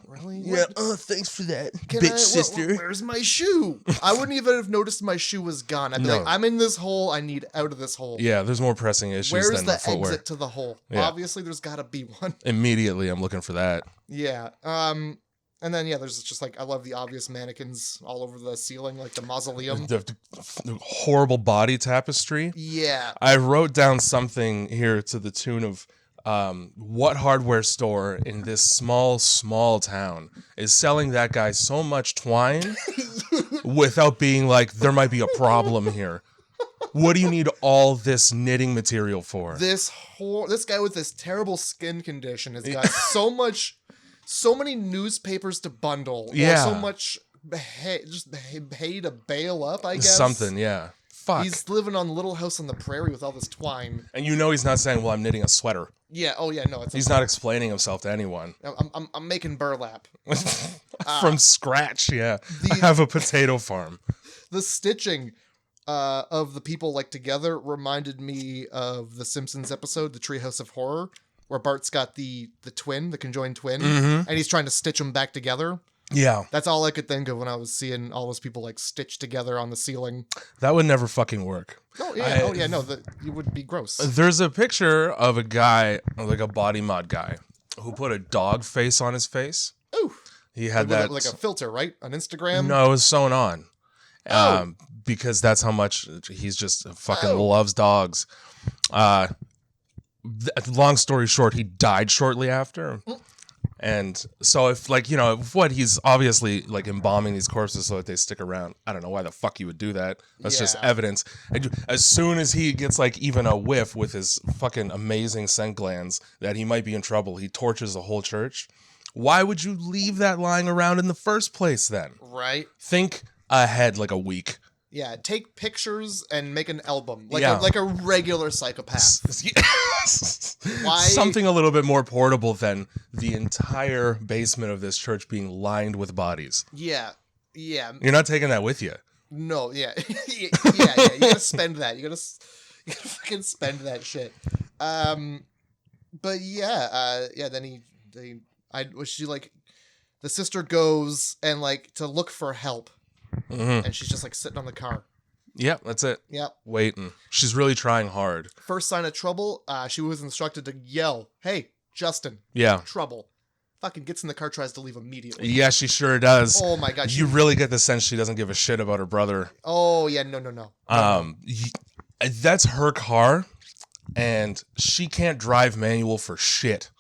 really. Yeah, thanks for that, bitch sister. Where's my shoe? I wouldn't even have noticed my shoe was gone. I'd be like, I'm in this hole. I need out of this hole. Yeah, there's more pressing issues Where's than the footwear. Where's the exit to the hole? Yeah. Obviously, there's got to be one. Immediately, I'm looking for that. Yeah. And then, there's just I love the obvious mannequins all over the ceiling, like the mausoleum. The horrible body tapestry. Yeah. I wrote down something here to the tune of what hardware store in this small town is selling that guy so much twine without being like, there might be a problem here. What do you need all this knitting material for? This guy with this terrible skin condition has got so many newspapers to bundle. Yeah. Or so much hay to bail up, I guess. Something, yeah. Fuck. He's living on Little House on the Prairie with all this twine. And he's not saying, well, I'm knitting a sweater. Yeah, oh yeah, no. He's not explaining himself to anyone. I'm making burlap. From scratch, yeah. I have a potato farm. The stitching of the people together reminded me of the Simpsons episode, The Treehouse of Horror, where Bart's got the conjoined twin, and he's trying to stitch them back together. Yeah. That's all I could think of when I was seeing all those people stitched together on the ceiling. That would never fucking work. Oh yeah, no, you would be gross. There's a picture of a guy, like a body mod guy, who put a dog face on his face. Ooh. He had that like a filter, right? On Instagram? No, it was sewn on. Because that's how much he's just fucking loves dogs. Long story short, he died shortly after. And so if he's obviously embalming these corpses so that they stick around. I don't know why the fuck you would do that. That's just evidence. And as soon as he gets even a whiff with his fucking amazing scent glands that he might be in trouble, he torches the whole church. Why would you leave that lying around in the first place then? Right. Think ahead a week. Yeah, take pictures and make an album. Like a regular psychopath. Why? Something a little bit more portable than the entire basement of this church being lined with bodies. Yeah. Yeah. You're not taking that with you. No, yeah. You gotta spend that. You gotta fucking spend that shit. But then the sister goes and to look for help. Mm-hmm. And she's just sitting on the car. Yep, that's it. Yep. Waiting. She's really trying hard. First sign of trouble, she was instructed to yell, "Hey, Justin, Yeah. trouble." Fucking gets in the car, tries to leave immediately. Yeah, she sure does. Oh my god. You really get the sense she doesn't give a shit about her brother. Oh yeah, no. That's her car, and she can't drive manual for shit.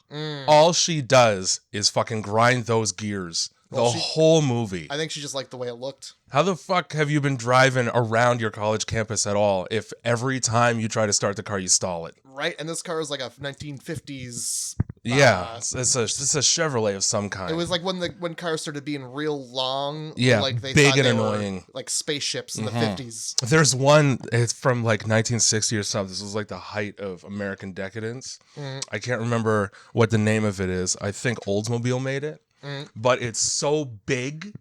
All she does is fucking grind those gears the whole movie. I think she just liked the way it looked. How the fuck have you been driving around your college campus at all if every time you try to start the car, you stall it? Right, and this car is like a 1950s. Yeah, it's a Chevrolet of some kind. It was like when cars started being real long. Yeah, like they big thought and they were annoying. like spaceships in the 50s. There's one, it's from like 1960 or something. This was like the height of American decadence. I can't remember what the name of it is. I think Oldsmobile made it. But it's so big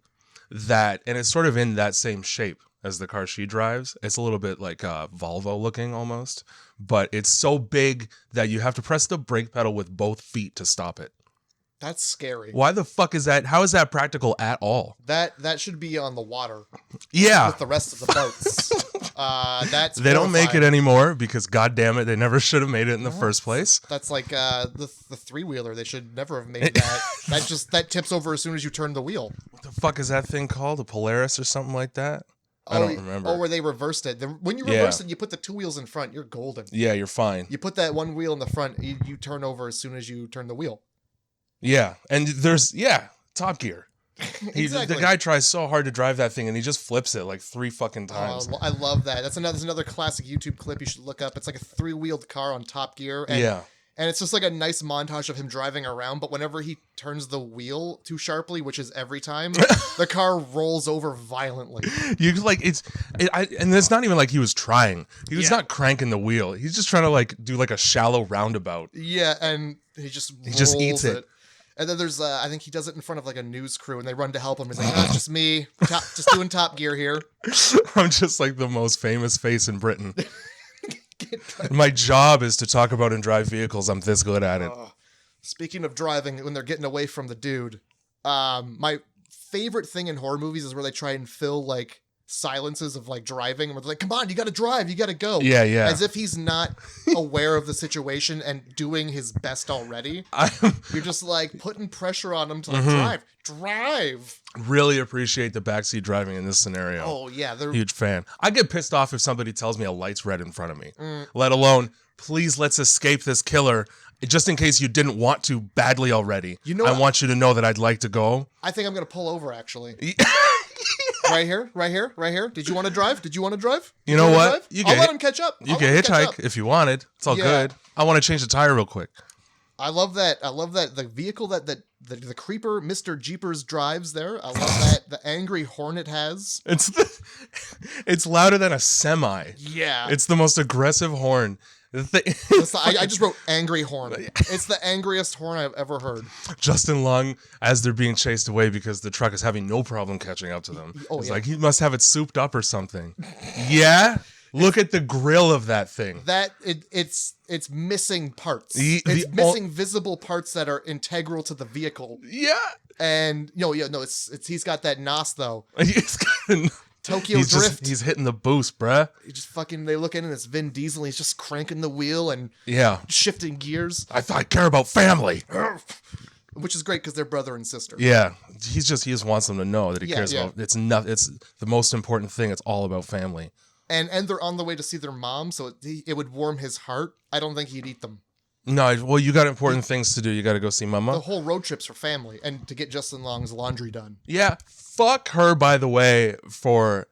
that, and it's sort of in that same shape as the car she drives. It's a little bit like Volvo looking almost, but it's so big that you have to press the brake pedal with both feet to stop it. That's scary. Why the fuck is that? How is that practical at all? That should be on the water. Yeah. With the rest of the boats. They don't make it anymore because, god damn it, they never should have made it in the first place. That's like the three-wheeler. They should never have made that. that tips over as soon as you turn the wheel. What the fuck is that thing called? A Polaris or something like that? I don't remember. Oh, where they reversed it. When you reverse it, you put the two wheels in front. You're golden. Yeah, you're fine. You put that one wheel in the front. You turn over as soon as you turn the wheel. Yeah, and there's Top Gear. Exactly. The guy tries so hard to drive that thing, and he just flips it like 3 fucking times. I love that. That's another classic YouTube clip you should look up. It's like a 3-wheeled car on Top Gear. And, and it's just like a nice montage of him driving around. But whenever he turns the wheel too sharply, which is every time, the car rolls over violently. And it's not even like he was trying. He was not cranking the wheel. He's just trying to like do like a shallow roundabout. Yeah, and he just eats it. And then there's, I think he does it in front of like a news crew, and they run to help him. He's like, "No, it's just me, just doing Top Gear here." I'm just like the most famous face in Britain. My job is to talk about and drive vehicles. I'm this good at it. Speaking of driving, when they're getting away from the dude, my favorite thing in horror movies is where they try and fill like silences of like driving, and they're like, "Come on, you got to drive, you got to go." Yeah. As if he's not aware of the situation and doing his best already. You're just like putting pressure on him to like drive. Really appreciate the backseat driving in this scenario. Oh yeah, they're huge fan. I get pissed off if somebody tells me a light's red in front of me. Let alone, please let's escape this killer. Just in case you didn't want to badly already. You know, I want you to know that I'd like to go. I think I'm gonna pull over actually. Right here. Did you want to drive? You know what? I'll let him catch up. You can hitchhike if you wanted. It's all good. I want to change the tire real quick. I love that the vehicle that the creeper Mr. Jeepers drives there. I love that the angry horn it has. It's louder than a semi. Yeah. It's the most aggressive horn. I just wrote angry horn. It's the angriest horn I've ever heard. Justin Long, as they're being chased away because the truck is having no problem catching up to them. It's like he must have it souped up or something. Yeah? Look at the grill of that thing. It's missing parts. It's missing visible parts that are integral to the vehicle. Yeah. And he's got that NOS though. He's got Tokyo Drift. He's hitting the boost, bruh. They look in and it's Vin Diesel. He's just cranking the wheel and shifting gears. I care about family. Which is great because they're brother and sister. Yeah. He just wants them to know that he cares about it's the most important thing. It's all about family. And they're on the way to see their mom, so it would warm his heart. I don't think he'd eat them. No, well, you got important things to do. You got to go see Mama. The whole road trip's for family and to get Justin Long's laundry done. Yeah, fuck her, by the way, for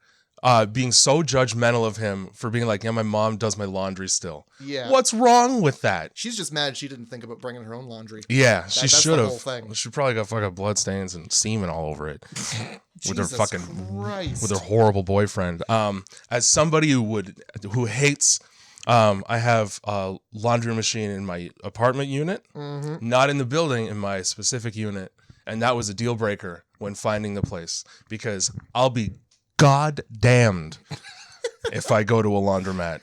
being so judgmental of him for being like, yeah, my mom does my laundry still. Yeah. What's wrong with that? She's just mad she didn't think about bringing her own laundry. Yeah, she should have. That's the whole thing. She probably got fucking blood stains and semen all over it. With her fucking Christ. With her horrible boyfriend. As somebody who hates I have a laundry machine in my apartment unit, not in the building, in my specific unit, and that was a deal breaker when finding the place because I'll be god damned if I go to a laundromat.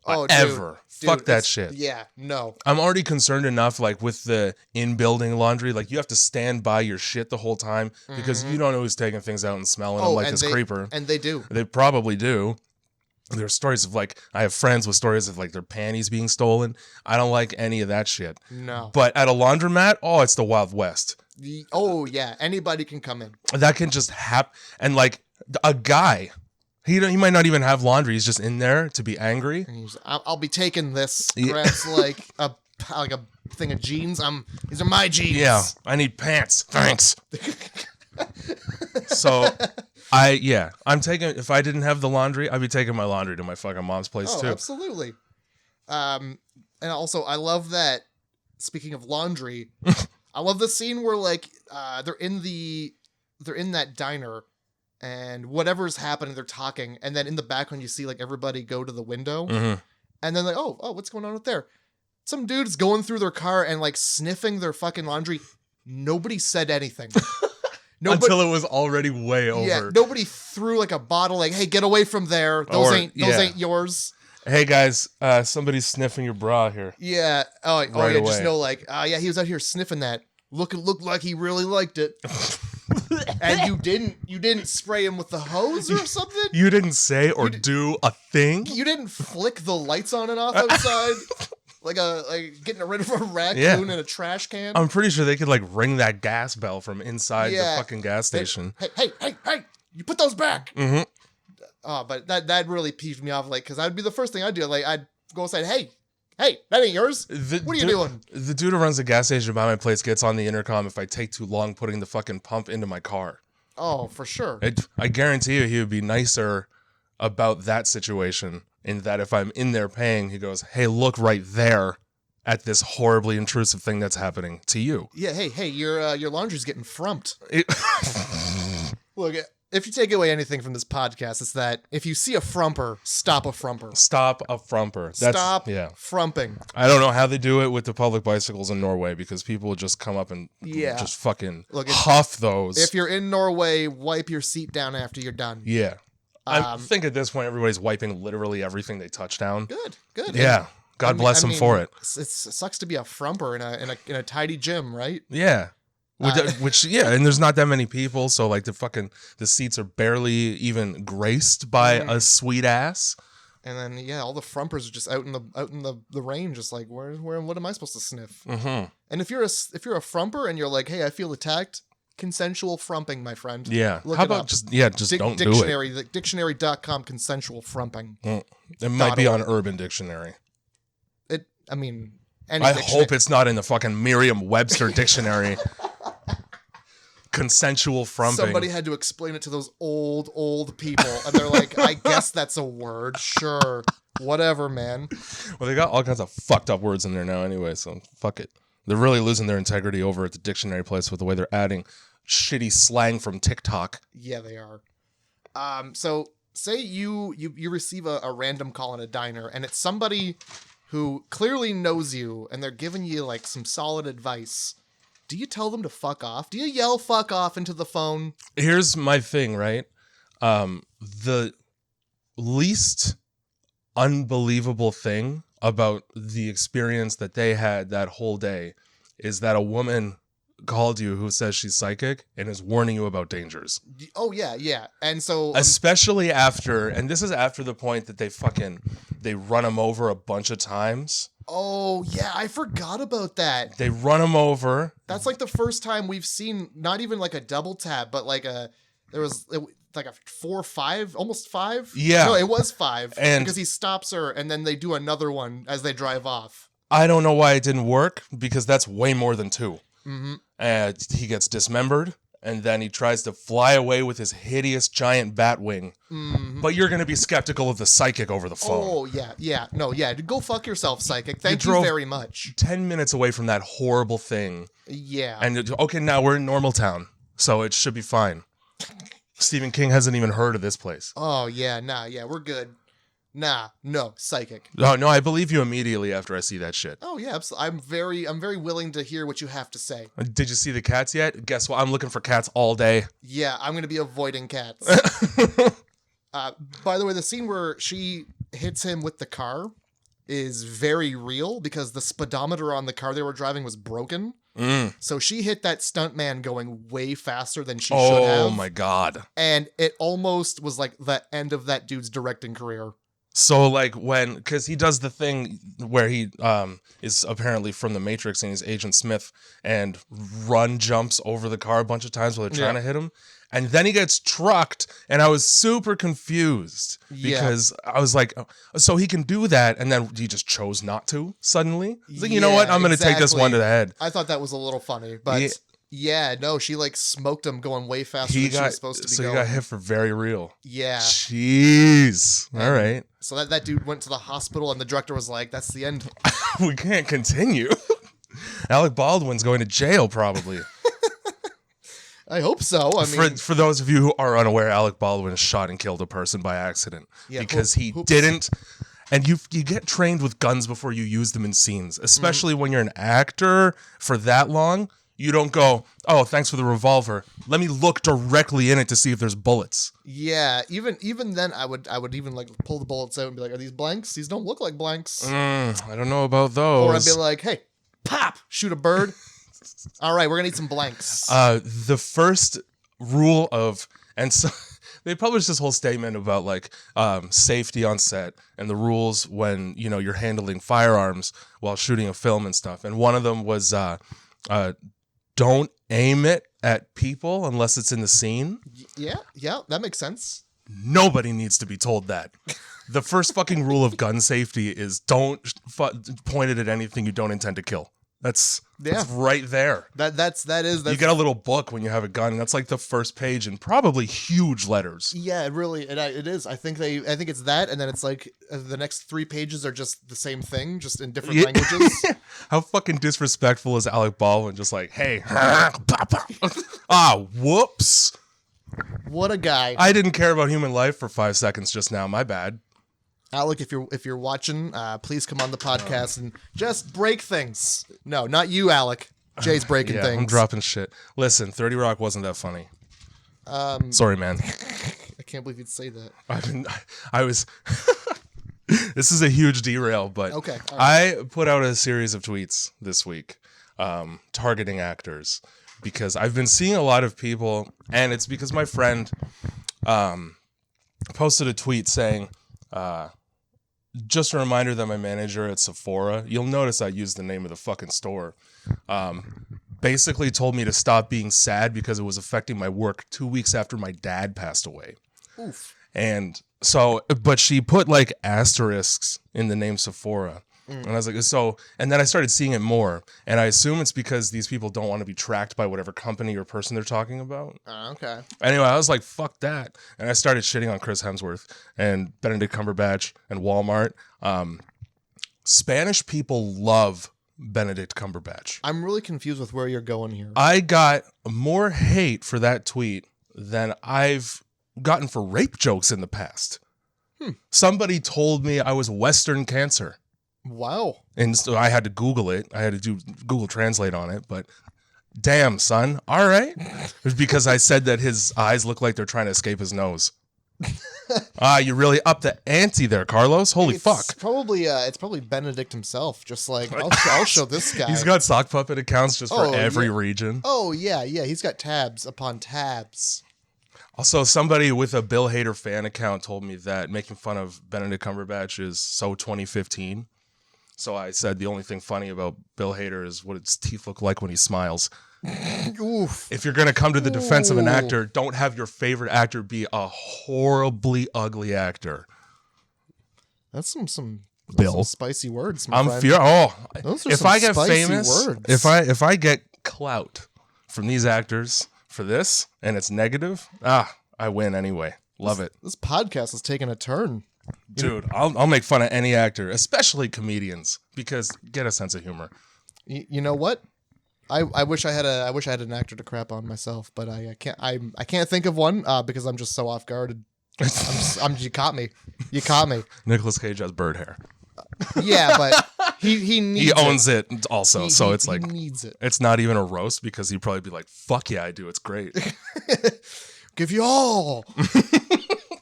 Ever. Fuck that shit. Yeah, no. I'm already concerned enough, like, with the in-building laundry. Like, you have to stand by your shit the whole time because you don't know who's taking things out and smelling them like this creeper. And they do. They probably do. There's stories of like, I have friends with stories of like their panties being stolen. I don't like any of that shit. No. But at a laundromat, oh, it's the Wild West. Oh yeah, anybody can come in. That can just happen. And like a guy, he might not even have laundry. He's just in there to be angry. And I'll be taking this. Grabs like a thing of jeans. These are my jeans. Yeah, I need pants. Thanks. So I'm taking, if I didn't have the laundry, I'd be taking my laundry to my fucking mom's place too. Absolutely. And also I love that, speaking of laundry, I love the scene where like they're in that diner and whatever's happening, they're talking, and then in the background you see like everybody go to the window, and then like, oh, what's going on out there? Some dude's going through their car and like sniffing their fucking laundry. Nobody said anything. Until it was already way over. Yeah, nobody threw like a bottle like, hey, get away from there. Those ain't yours. Hey guys, somebody's sniffing your bra here. Yeah. Oh yeah, away. just know like, yeah, he was out here sniffing that. Looked like he really liked it. And you didn't spray him with the hose or something? You didn't say or do a thing? You didn't flick the lights on and off outside? like getting rid of a raccoon in a trash can? I'm pretty sure they could like ring that gas bell from inside the fucking gas station. Hey, you put those back. Mm-hmm. Oh, but that really peeved me off, like, because that'd be the first thing I'd do. Like, I'd go inside, hey, that ain't yours. What are you doing? The dude who runs the gas station by my place gets on the intercom if I take too long putting the fucking pump into my car. Oh, for sure. I guarantee you he would be nicer about that situation, in that if I'm in there paying, he goes, hey, look right there at this horribly intrusive thing that's happening to you. Yeah, hey, your laundry's getting frumped. Look, if you take away anything from this podcast, it's that if you see a frumper, stop a frumper. Stop a frumper. Stop frumping. I don't know how they do it with the public bicycles in Norway, because people will just come up and just fucking huff those. If you're in Norway, wipe your seat down after you're done. Yeah. I think at this point, everybody's wiping literally everything they touch down. Good. Yeah. God bless them for it. It sucks to be a frumper in a tidy gym, right? Yeah. And there's not that many people, so like the seats are barely even graced by a sweet ass. And then all the frumpers are just out in the rain, just like where what am I supposed to sniff? Mm-hmm. And if you're a frumper and you're like, hey, I feel attacked, consensual frumping, my friend. Yeah. Look How about just don't do it. Dictionary.com consensual frumping. It might be on Urban Dictionary. I hope it's not in the fucking Merriam-Webster dictionary. Consensual frumping. Somebody had to explain it to those old people, and they're like, I guess that's a word. Sure. Whatever, man. Well, they got all kinds of fucked up words in there now anyway, so fuck it. They're really losing their integrity over at the dictionary place with the way they're adding shitty slang from TikTok. Yeah, they are. So say you receive a random call in a diner, and it's somebody who clearly knows you, and they're giving you like some solid advice. Do you tell them to fuck off? Do you yell fuck off into the phone? Here's my thing, right? The least unbelievable thing about the experience that they had that whole day is that a woman called you who says she's psychic and is warning you about dangers. Oh, yeah. And so... especially after, and this is after the point that they run them over a bunch of times. Oh, yeah, I forgot about that. They run them over. That's like the first time we've seen, not even like a double tap, but like there was like a 4 or 5, almost 5. Yeah. No, it was 5. And because he stops her and then they do another one as they drive off. I don't know why it didn't work, because that's way more than 2. Mm-hmm. And he gets dismembered, and then he tries to fly away with his hideous giant bat wing. Mm-hmm. But you're going to be skeptical of the psychic over the phone. Oh, yeah. No, yeah. Go fuck yourself, psychic. Thank you very much. 10 minutes away from that horrible thing. Yeah. And okay, now we're in Normal Town, so it should be fine. Stephen King hasn't even heard of this place. Oh, yeah. Nah, yeah, we're good. Nah, no, psychic. No, I believe you immediately after I see that shit. Oh yeah, absolutely. I'm very willing to hear what you have to say. Did you see the cats yet? Guess what? I'm looking for cats all day. Yeah, I'm gonna be avoiding cats. By the way, the scene where she hits him with the car is very real, because the speedometer on the car they were driving was broken. So she hit that stuntman going way faster than she should have. Oh my god. And it almost was like the end of that dude's directing career. So like because he does the thing where he is apparently from the Matrix and he's Agent Smith and jumps over the car a bunch of times while they're trying to hit him. And then he gets trucked, and I was super confused because I was like, so he can do that, and then he just chose not to suddenly. I was like, you know what? I'm going to take this one to the head. I thought that was a little funny, but no, she like smoked him going way faster than she was supposed to be going. So he got hit for very real. Yeah. Jeez. All right. So that dude went to the hospital, and the director was like, that's the end. We can't continue. Alec Baldwin's going to jail probably. I hope so. I mean, for those of you who are unaware, Alec Baldwin shot and killed a person by accident because he didn't. And you get trained with guns before you use them in scenes, especially when you're an actor for that long. You don't go, oh, thanks for the revolver. Let me look directly in it to see if there's bullets. Yeah, even then, I would even like pull the bullets out and be like, are these blanks? These don't look like blanks. I don't know about those. Or I'd be like, hey, pop, shoot a bird. All right, we're gonna need some blanks. The first rule and so they published this whole statement about like safety on set and the rules when you're handling firearms while shooting a film and stuff. And one of them was don't aim it at people unless it's in the scene. Yeah, that makes sense. Nobody needs to be told that. The first fucking rule of gun safety is don't point it at anything you don't intend to kill. That's right there. That is. You get a little book when you have a gun. That's like the first page in probably huge letters. Yeah, it is. I think it's that, and then it's like the next 3 pages are just the same thing, just in different languages. How fucking disrespectful is Alec Baldwin? Just like, hey, whoops. What a guy. I didn't care about human life for 5 seconds just now. My bad. Alec, if you're watching, please come on the podcast and just break things. No, not you, Alec. Jay's breaking things. I'm dropping shit. Listen, 30 Rock wasn't that funny. Sorry, man. I can't believe you'd say that. I was. This is a huge derail, but okay. Right. I put out a series of tweets this week targeting actors because I've been seeing a lot of people, and it's because my friend posted a tweet saying, just a reminder that my manager at Sephora, you'll notice I used the name of the fucking store, basically told me to stop being sad because it was affecting my work 2 weeks after my dad passed away. Oof. And so, but she put like asterisks in the name Sephora. And I was like, and then I started seeing it more. And I assume it's because these people don't want to be tracked by whatever company or person they're talking about. Okay. Anyway, I was like, fuck that. And I started shitting on Chris Hemsworth and Benedict Cumberbatch and Walmart. Spanish people love Benedict Cumberbatch. I'm really confused with where you're going here. I got more hate for that tweet than I've gotten for rape jokes in the past. Somebody told me I was Western Cancer. Wow. And so I had to Google it. I had to do Google Translate on it, but damn, son. All right. It was because I said that his eyes look like they're trying to escape his nose. You really upped the ante there, Carlos. Holy fuck. It's probably Benedict himself. Just like, I'll show this guy. He's got sock puppet accounts just for every region. Oh, yeah. He's got tabs upon tabs. Also, somebody with a Bill Hader fan account told me that making fun of Benedict Cumberbatch is so 2015. So I said the only thing funny about Bill Hader is what his teeth look like when he smiles. Oof. If you're going to come to the defense of an actor, don't have your favorite actor be a horribly ugly actor. That's some Bill spicy words. I'm those are if some I get spicy famous, words. if I get clout from these actors for this and it's negative, I win anyway. Love it. This podcast is taking a turn. Dude, I'll make fun of any actor, especially comedians, because get a sense of humor. You know what? I wish I had an actor to crap on myself, but I can't think of one because I'm just so off guard. You caught me. Nicolas Cage has bird hair. Yeah, but he owns it also, so it's like he needs it. It's not even a roast because he'd probably be like, "Fuck yeah, I do. It's great." Give you all.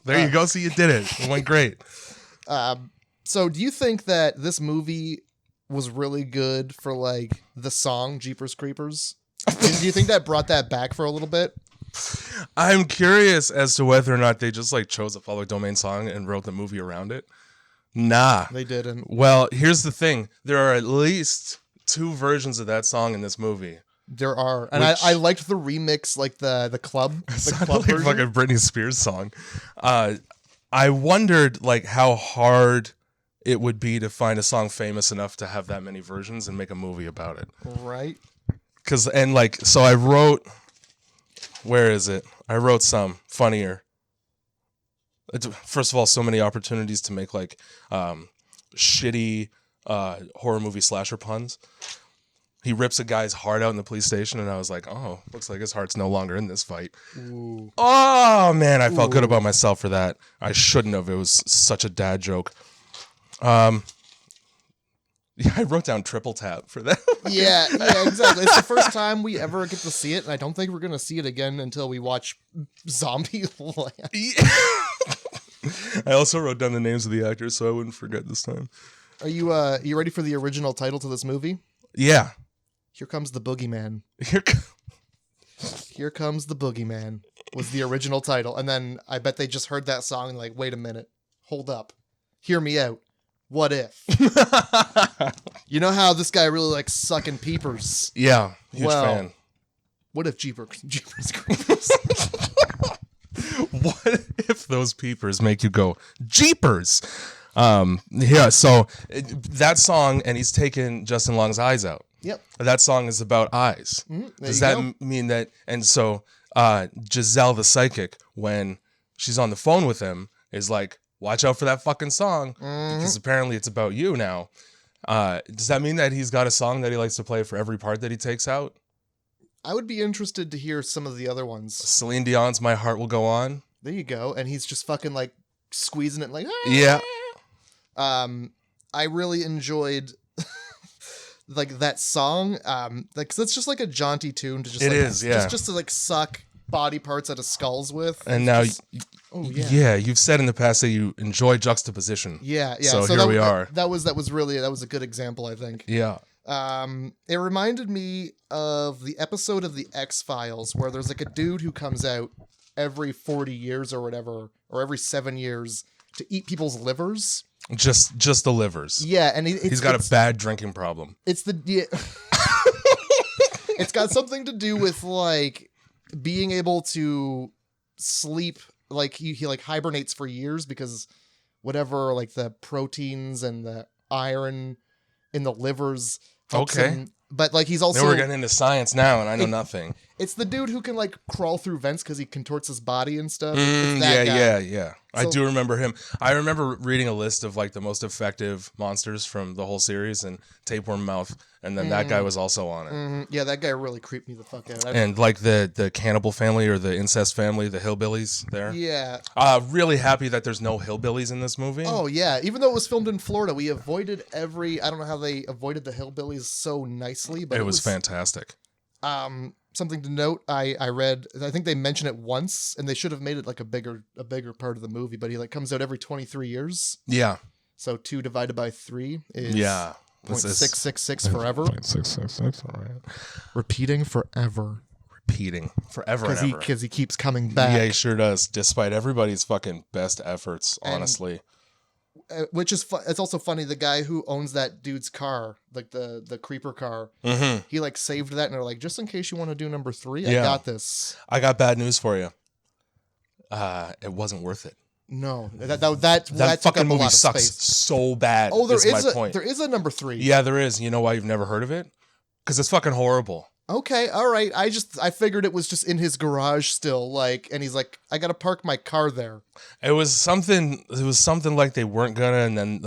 There you go. See, you did it. It went great. So do you think that this movie was really good for like the song Jeepers Creepers? Do you think that brought that back for a little bit? I'm curious as to whether or not they just like chose a public domain song and wrote the movie around it. Nah. They didn't. Well, here's the thing. There are at least 2 versions of that song in this movie. There are. And I liked the remix, like the club. The club Like version. fucking Britney Spears song. I wondered like how hard it would be to find a song famous enough to have that many versions and make a movie about it. Right. So I wrote, where is it? I wrote some funnier. First of all, so many opportunities to make like shitty horror movie slasher puns. He rips a guy's heart out in the police station, and I was like, oh, looks like his heart's no longer in this fight. Ooh. Oh, man, I felt good about myself for that. I shouldn't have. It was such a dad joke. Yeah, I wrote down triple tap for that. Yeah, exactly. It's the first time we ever get to see it, and I don't think we're going to see it again until we watch Zombie Land. Yeah. I also wrote down the names of the actors so I wouldn't forget this time. Are you ready for the original title to this movie? Yeah. Here Comes the Boogeyman. Here Comes the Boogeyman was the original title. And then I bet they just heard that song and like, wait a minute. Hold up. Hear me out. What if? You know how this guy really likes sucking peepers? Yeah. Huge fan. What if Jeepers Creepers? What if those peepers make you go, Jeepers? Yeah, so that song, and he's taken Justin Long's eyes out. Yep. That song is about eyes. Does that mean that? And so Giselle the psychic, when she's on the phone with him, is like, watch out for that fucking song, because apparently it's about you now. Does that mean that he's got a song that he likes to play for every part that he takes out? I would be interested to hear some of the other ones. Celine Dion's My Heart Will Go On. There you go. And he's just fucking like squeezing it like, ah! Yeah. I really enjoyed like that song. Like, 'cause it's just like a jaunty tune to just just to like suck body parts out of skulls with. And now yeah, you've said in the past that you enjoy juxtaposition. Yeah. So here we are. That was a good example, I think. Yeah. It reminded me of the episode of the X-Files where there's like a dude who comes out every 40 years or whatever, or every 7 years to eat people's livers. Just the livers. Yeah, and he's got a bad drinking problem. It's got something to do with like being able to sleep. Like he like hibernates for years because whatever, like the proteins and the iron in the livers helps him. But like he's also, we're getting into science now, and I know nothing. It's the dude who can like crawl through vents because he contorts his body and stuff. Yeah. I do remember him. I remember reading a list of like the most effective monsters from the whole series, and Tapeworm Mouth, and then that guy was also on it. Yeah, that guy really creeped me the fuck out. And like the cannibal family or the incest family, the hillbillies there. Yeah. Really happy that there's no hillbillies in this movie. Oh yeah, even though it was filmed in Florida, we avoided I don't know how they avoided the hillbillies so nicely, but it was fantastic. Something to note, I read, I think they mention it once, and they should have made it like a bigger part of the movie, but he like comes out every 23 years. Yeah. So 2 divided by 3 is 0.666 forever. 0.666, all right. Repeating forever. Forever and ever. Because he keeps coming back. Yeah, he sure does, despite everybody's fucking best efforts, honestly. Which is it's also funny, the guy who owns that dude's car, like the creeper car, he like saved that, and they're like, just in case you want to do number 3, I got this. I got bad news for you. It wasn't worth it. No, that fucking movie sucks so bad. Oh, there is a number 3. Yeah, there is. You know why you've never heard of it? Because it's fucking horrible. Okay, all right. I figured it was just in his garage still, like, and he's like, I gotta park my car there. It was something like they weren't gonna, and then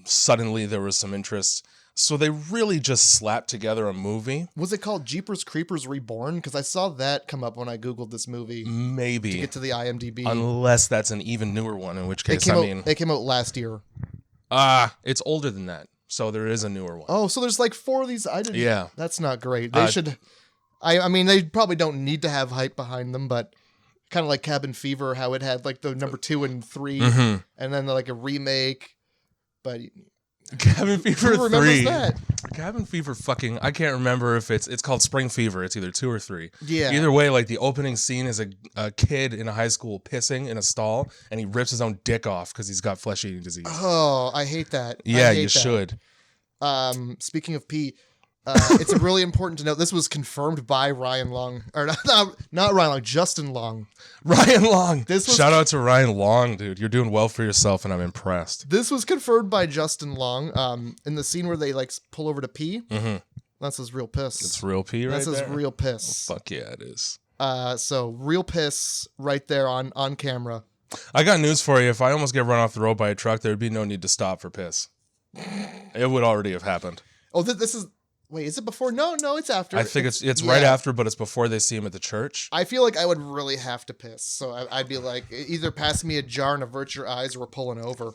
suddenly there was some interest. So they really just slapped together a movie. Was it called Jeepers Creepers Reborn? Because I saw that come up when I Googled this movie. Maybe. To get to the IMDb. Unless that's an even newer one, in which case, it came out last year. It's older than that. So there is a newer one. Oh, so there's like 4 of these. Yeah. That's not great. They should. I mean, they probably don't need to have hype behind them, but kind of like Cabin Fever, how it had like the number 2 and 3, and then like a remake. But Cabin Fever 3. Who remembers that? Cabin fever fucking, I can't remember if it's called spring fever. It's either 2 or 3. Yeah. Either way, like the opening scene is a kid in a high school pissing in a stall and he rips his own dick off because he's got flesh-eating disease. Oh, I hate that. Yeah, hate you that. should. Speaking of pee, it's really important to note this was confirmed by Ryan Long, or not Ryan Long, Justin Long. Ryan Long. This Shout out to Ryan Long, dude. You're doing well for yourself, and I'm impressed. This was confirmed by Justin Long. In the scene where they like pull over to pee. Mm-hmm. That's his real piss. It's real pee, right? That's his there? real piss. Oh, fuck yeah, it is. So real piss right there on camera. I got news for you. If I almost get run off the road by a truck, there'd be no need to stop for piss. It would already have happened. Oh, this is. Wait, is it before? No, it's after. I think it's right after, but it's before they see him at the church. I feel like I would really have to piss. So I'd be like, either pass me a jar and avert your eyes or we're pulling over.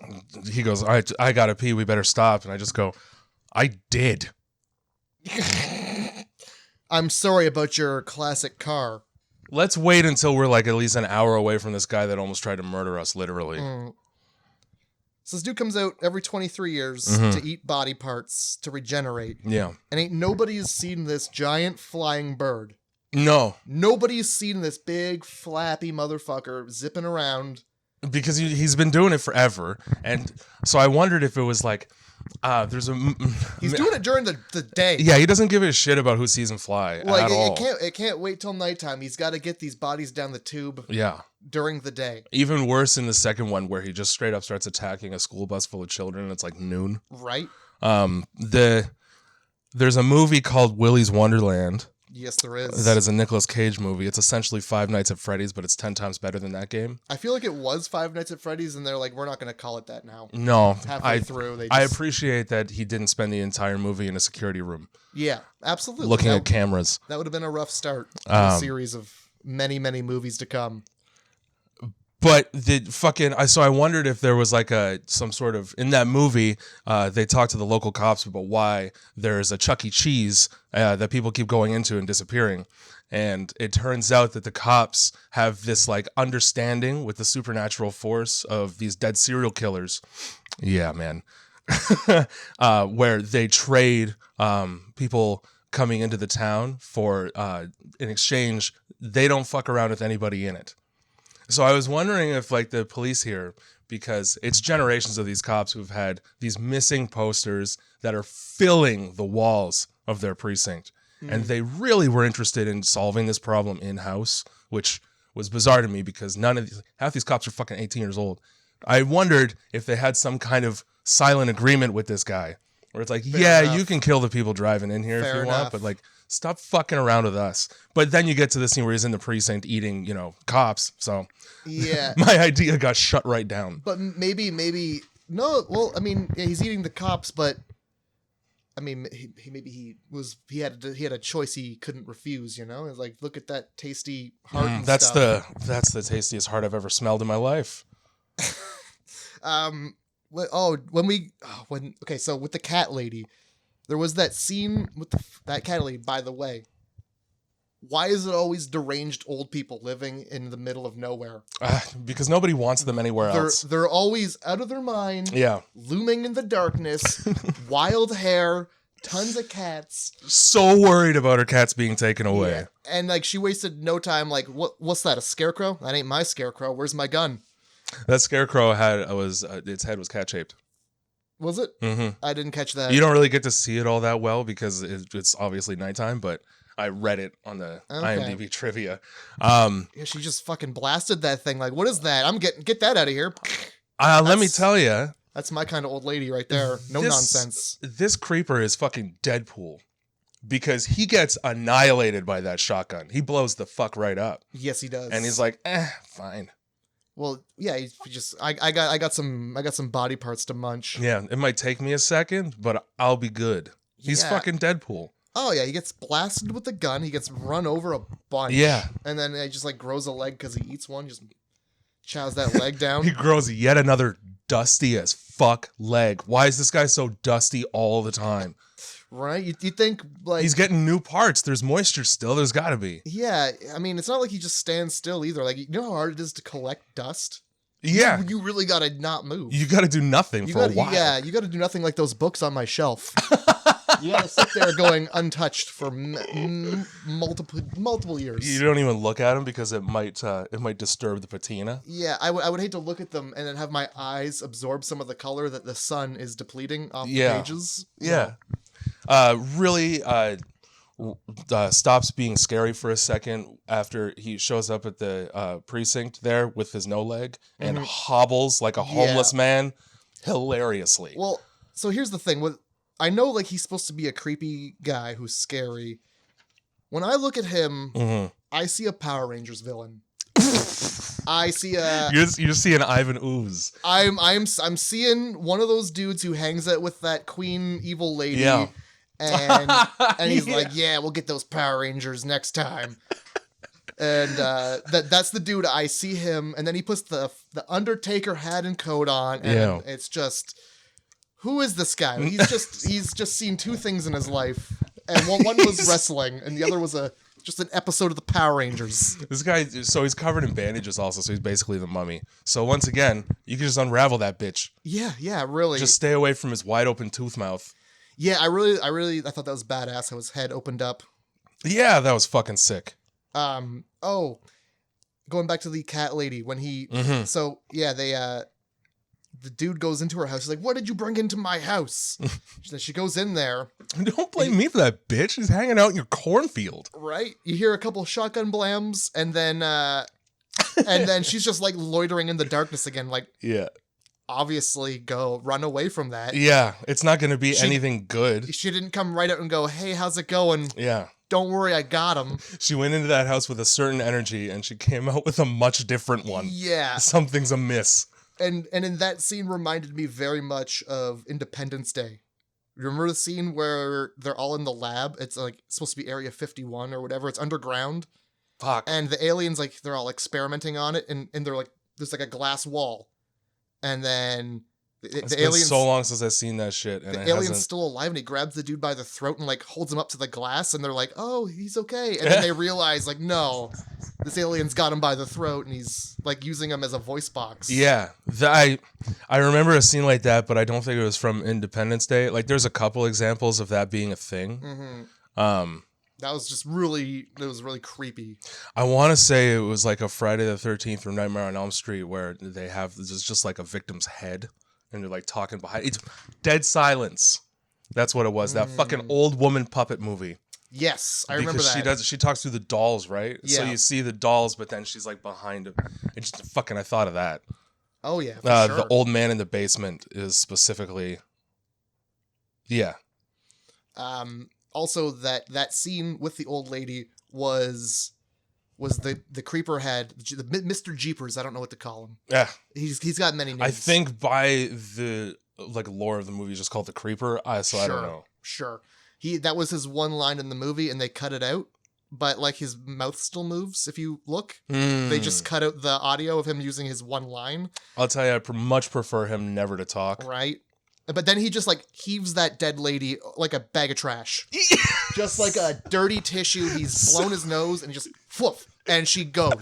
He goes, I gotta pee, we better stop. And I just go, I did. I'm sorry about your classic car. Let's wait until we're like at least an hour away from this guy that almost tried to murder us, literally. So this dude comes out every 23 years to eat body parts to regenerate. Yeah. And ain't nobody's seen this giant flying bird. No. Nobody's seen this big flappy motherfucker zipping around. Because he's been doing it forever. And so I wondered if it was like, he's doing it during the day. Yeah, he doesn't give a shit about who sees him fly Like at all. It can't wait till nighttime. He's got to get these bodies down the tube. Yeah. During the day. Even worse in the second one where he just straight up starts attacking a school bus full of children and it's like noon. Right. There's a movie called Willy's Wonderland. Yes, there is. That is a Nicolas Cage movie. It's essentially Five Nights at Freddy's, but it's 10 times better than that game. I feel like it was Five Nights at Freddy's, and they're like, we're not going to call it that now. No. Halfway through, I appreciate that he didn't spend the entire movie in a security room. Yeah, absolutely. Looking at cameras. That would have been a rough start to a series of many, many movies to come. But so I wondered if there was like some sort of, in that movie, they talked to the local cops about why there's a Chuck E. Cheese that people keep going into and disappearing. And it turns out that the cops have this like understanding with the supernatural force of these dead serial killers. Yeah, man. Where they trade people coming into the town for, in exchange, they don't fuck around with anybody in it. So I was wondering if like the police here, because it's generations of these cops who've had these missing posters that are filling the walls of their precinct. And they really were interested in solving this problem in-house, which was bizarre to me because half these cops are fucking 18 years old. I wondered if they had some kind of silent agreement with this guy where it's like, Fair enough. You can kill the people driving in here if you want, but like, stop fucking around with us. But then you get to the scene where he's in the precinct eating, cops. So yeah, my idea got shut right down. But maybe no. Well, I mean, yeah, he's eating the cops, but I mean, he had a choice he couldn't refuse. It's like, look at that tasty heart. And that's stuff. that's the tastiest heart I've ever smelled in my life. So with the cat lady, there was that scene with that cat lady. By the way, why is it always deranged old people living in the middle of nowhere? Because nobody wants them anywhere else. They're always out of their mind. Yeah. Looming in the darkness, wild hair, tons of cats. So worried about her cats being taken away. Yeah. And like she wasted no time. Like, what's that? A scarecrow? That ain't my scarecrow. Where's my gun? That scarecrow its head was cat shaped. Was it? Mm-hmm. I didn't catch that. You don't really get to see it all that well because it's obviously nighttime, but I read it on the IMDb trivia. Yeah, she just fucking blasted that thing. Like, what is that? Get that out of here. Let me tell you. That's my kind of old lady right there. No nonsense. This creeper is fucking Deadpool because he gets annihilated by that shotgun. He blows the fuck right up. Yes, he does. And he's like, fine. Well, yeah, he just I got some body parts to munch. Yeah, it might take me a second, but I'll be good. He's fucking Deadpool. Oh yeah, he gets blasted with the gun. He gets run over a bunch. Yeah, and then he just like grows a leg because he eats one. Just chows that leg down. He grows yet another dusty as fuck leg. Why is this guy so dusty all the time? Right? You think like he's getting new parts. There's moisture still. There's got to be. Yeah, I mean, it's not like he just stands still either. Like, you know how hard it is to collect dust? Yeah. You really gotta not move. You gotta do nothing for a while. Yeah, you gotta do nothing like those books on my shelf. You gotta sit there going untouched for multiple years. You don't even look at them because it might disturb the patina. Yeah, I would hate to look at them and then have my eyes absorb some of the color that the sun is depleting off the pages. Yeah. Really stops being scary for a second after he shows up at the precinct there with his no leg and hobbles like a homeless man hilariously. Well, so here's the thing. I know like he's supposed to be a creepy guy who's scary. When I look at him, I see a Power Rangers villain. I see a. You see an Ivan Ooze. I'm seeing one of those dudes who hangs out with that queen evil lady. Yeah. And he's like, yeah, we'll get those Power Rangers next time. And that's the dude. I see him, and then he puts the Undertaker hat and coat on, and it's just, who is this guy? He's just seen two things in his life, and one was wrestling, and the other was just an episode of the Power Rangers. This guy, so he's covered in bandages also, so he's basically the Mummy. So once again, you can just unravel that bitch. Yeah, really. Just stay away from his wide open tooth mouth. Yeah, I thought that was badass how his head opened up. Yeah, that was fucking sick. Going back to the cat lady when he so yeah, the dude goes into her house. He's like, what did you bring into my house? She goes in there. Don't blame me for that bitch. He's hanging out in your cornfield. Right? You hear a couple shotgun blams, and then she's just like loitering in the darkness again, like obviously run away from that. Yeah, it's not going to be anything good. She didn't come right out and go, hey, how's it going? Yeah. Don't worry, I got him. She went into that house with a certain energy, and she came out with a much different one. Yeah. Something's amiss. And in that scene reminded me very much of Independence Day. Remember the scene where they're all in the lab? It's like supposed to be Area 51 or whatever. It's underground. Fuck. And the aliens, like, they're all experimenting on it, and they're like, there's like a glass wall. And then It's been so long since I've seen that shit. And the alien's still alive, and he grabs the dude by the throat and like holds him up to the glass, and they're like, "Oh, he's okay." And then they realize, like, no, this alien's got him by the throat, and he's like using him as a voice box. Yeah, I remember a scene like that, but I don't think it was from Independence Day. Like, there's a couple examples of that being a thing. That was just really creepy. I want to say it was like a Friday the 13th or Nightmare on Elm Street where there's just like a victim's head. And they're like talking behind. It's dead silence. That's what it was. That fucking old woman puppet movie. Yes, I remember that. Because she talks through the dolls, right? Yeah. So you see the dolls, but then she's like behind them. I thought of that. Oh yeah, for sure. The old man in the basement is specifically. Yeah. Also, that scene with the old lady was the creeper had Mr. Jeepers. I don't know what to call him. Yeah, he's got many names. I think by the like lore of the movie, just called the creeper. I don't know. Sure, that was his one line in the movie, and they cut it out. But like his mouth still moves. If you look, they just cut out the audio of him using his one line. I'll tell you, I much prefer him never to talk. Right. But then he just like heaves that dead lady like a bag of trash. Just like a dirty tissue. He's blown his nose and just whoof. And she goes.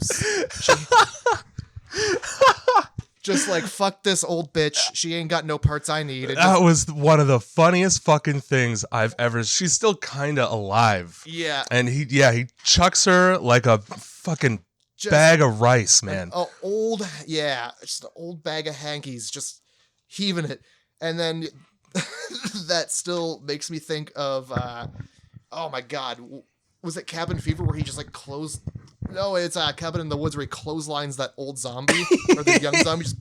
Just like, fuck this old bitch. She ain't got no parts I need. That was one of the funniest fucking things I've ever. She's still kind of alive. Yeah. And he chucks her like a fucking bag of rice, man. Just an old bag of hankies, just heaving it. And then that still makes me think of, oh my God, was it Cabin Fever where he just like closed? No, it's Cabin in the Woods where he clotheslines that old zombie or the young zombie. Just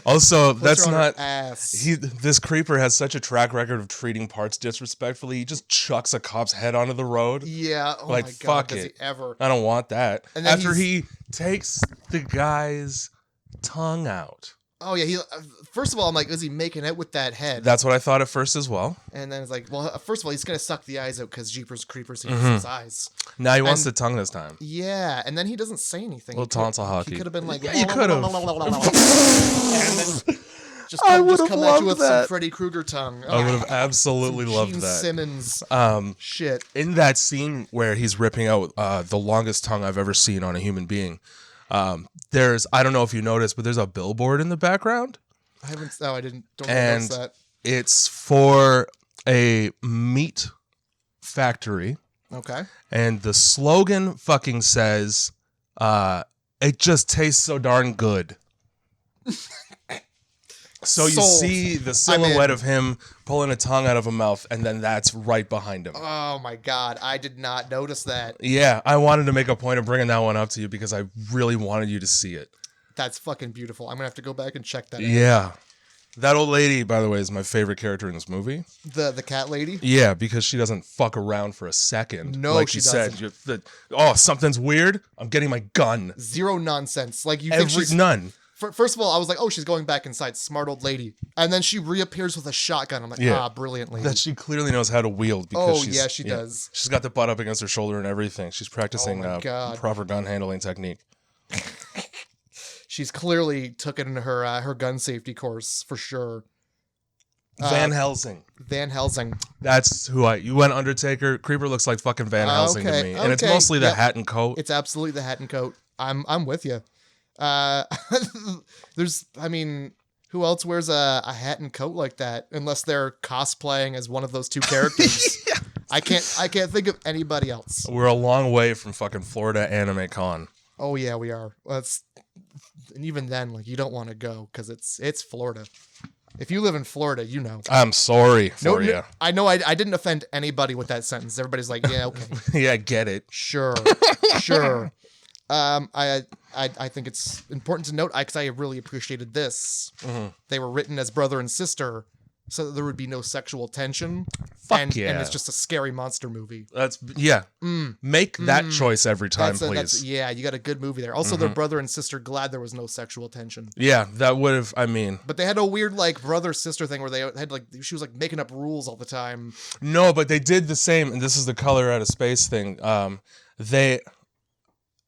also, that's not. Ass. This creeper has such a track record of treating parts disrespectfully. He just chucks a cop's head onto the road. Yeah. Oh like, my God, fuck does it. he ever? I don't want that. And then after he takes the guy's tongue out. Oh yeah, first of all, I'm like, is he making out with that head? That's what I thought at first as well. And then it's like, well, first of all, he's gonna suck the eyes out because Jeepers Creepers, he uses his eyes. Now he wants the tongue this time. Yeah, and then he doesn't say anything. Little tonsil hockey. He could have been like, yeah, you could have. Just come at you with some Freddy Krueger tongue. I would have absolutely loved that. Simmons. Shit. In that scene where he's ripping out the longest tongue I've ever seen on a human being. I don't know if you noticed, but there's a billboard in the background. I didn't. Don't and notice that. It's for a meat factory. Okay. And the slogan fucking says, it just tastes so darn good. So you Sold. see the silhouette of him pulling a tongue out of a mouth, and then that's right behind him. Oh my God, I did not notice that. Yeah, I wanted to make a point of bringing that one up to you because I really wanted you to see it. That's fucking beautiful. I'm gonna have to go back and check that out. Yeah. That old lady, by the way, is my favorite character in this movie. The cat lady? Yeah, because she doesn't fuck around for a second. No, like she you said, doesn't. Something's weird. I'm getting my gun. Zero nonsense. Like you think she's none. First of all, I was like, oh, she's going back inside. Smart old lady. And then she reappears with a shotgun. I'm like, brilliant lady. That she clearly knows how to wield. Because she does. She's got the butt up against her shoulder and everything. She's practicing proper gun handling technique. She's clearly took it into her gun safety course for sure. Van Helsing. Van Helsing. That's who you went Undertaker. Creeper looks like fucking Van Helsing to me. And it's mostly the hat and coat. It's absolutely the hat and coat. I'm with you. Who else wears a hat and coat like that unless they're cosplaying as one of those two characters? Yeah. I can't think of anybody else. We're a long way from fucking Florida Anime Con. Oh yeah, we are. And even then, like, you don't want to go because it's Florida. If you live in Florida, you know. I'm sorry for you. I know I didn't offend anybody with that sentence. Everybody's like, yeah, okay. Yeah, get it. Sure. I think it's important to note, because I really appreciated this. Mm-hmm. They were written as brother and sister, so that there would be no sexual tension. And it's just a scary monster movie. Make that choice every time, please. You got a good movie there. Also, they're brother and sister. Glad there was no sexual tension. Yeah, that would have. But they had a weird brother sister thing where they had she was making up rules all the time. No, but they did the same, and this is the color out of space thing.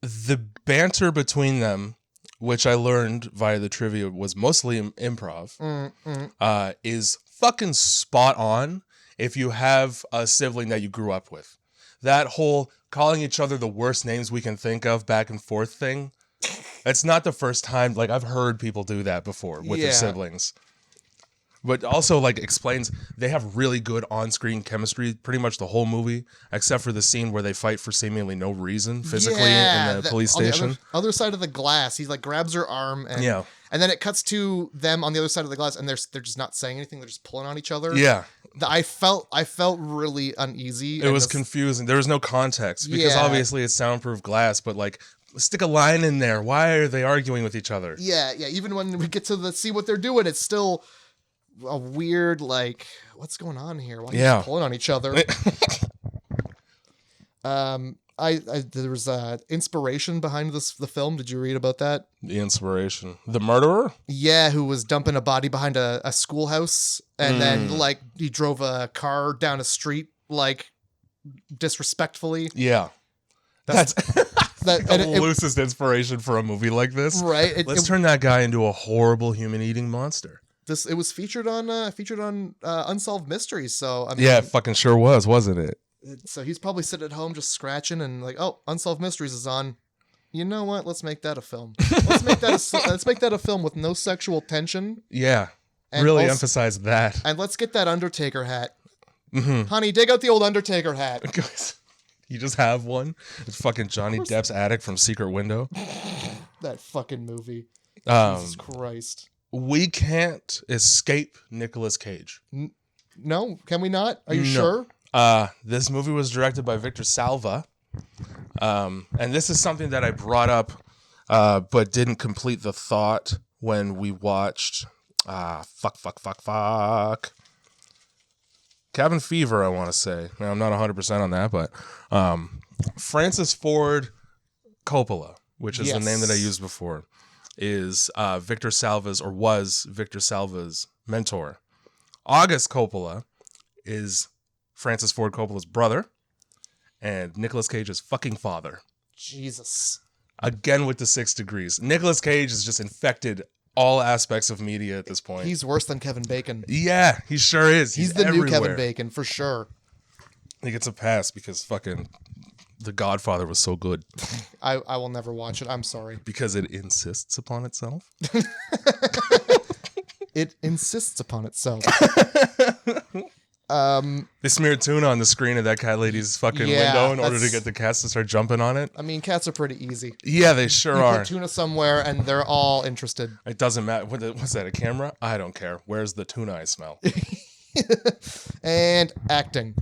The banter between them, which I learned via the trivia was mostly improv, is fucking spot on if you have a sibling that you grew up with. That whole calling each other the worst names we can think of back and forth thing, it's not the first time. I've heard people do that before with their siblings. But also, explains they have really good on-screen chemistry pretty much the whole movie, except for the scene where they fight for seemingly no reason physically in the police station. On the other side of the glass, he grabs her arm, and then it cuts to them on the other side of the glass, and they're just not saying anything. They're just pulling on each other. Yeah. I felt really uneasy. It was confusing. There was no context because obviously it's soundproof glass, but stick a line in there. Why are they arguing with each other? Yeah. Even when we get to see what they're doing, it's still a weird what's going on here? Why are you pulling on each other? There was inspiration behind the film. Did you read about that? The inspiration, the murderer? Yeah, who was dumping a body behind a schoolhouse, and then he drove a car down a street disrespectfully. Yeah, that's the loosest inspiration for a movie like this, right? Let's turn that guy into a horrible human-eating monster. It was featured on Unsolved Mysteries. So yeah, it fucking sure was, wasn't it? So he's probably sitting at home just scratching and Unsolved Mysteries is on. You know what? Let's make that a film. Let's make that a film with no sexual tension. Yeah, and really emphasize that. And let's get that Undertaker hat. Mm-hmm. Honey, dig out the old Undertaker hat. You just have one. It's fucking Johnny Depp's attic from Secret Window. That fucking movie. Jesus Christ. We can't escape Nicolas Cage. No, can we not? Are you sure? This movie was directed by Victor Salva. And this is something that I brought up, but didn't complete the thought when we watched, Cabin Fever, I want to say. Now, I'm not 100% on that, but, Francis Ford Coppola, which is the name that I used before, is Victor Salva's mentor. August Coppola is Francis Ford Coppola's brother, and Nicolas Cage's fucking father. Jesus. Again with the 6 degrees. Nicolas Cage has just infected all aspects of media at this point. He's worse than Kevin Bacon. Yeah, he sure is. He's the new Kevin Bacon, for sure. He gets a pass because fucking The Godfather was so good. I will never watch it. I'm sorry. Because it insists upon itself? It insists upon itself. They smeared tuna on the screen of that cat lady's fucking Yeah, window in order to that's- get the cats to start jumping on it. I mean, cats are pretty easy. Yeah, they sure You are. put tuna somewhere, and they're all interested. It doesn't matter. What's that, a camera? I don't care. Where's the tuna I smell? And acting.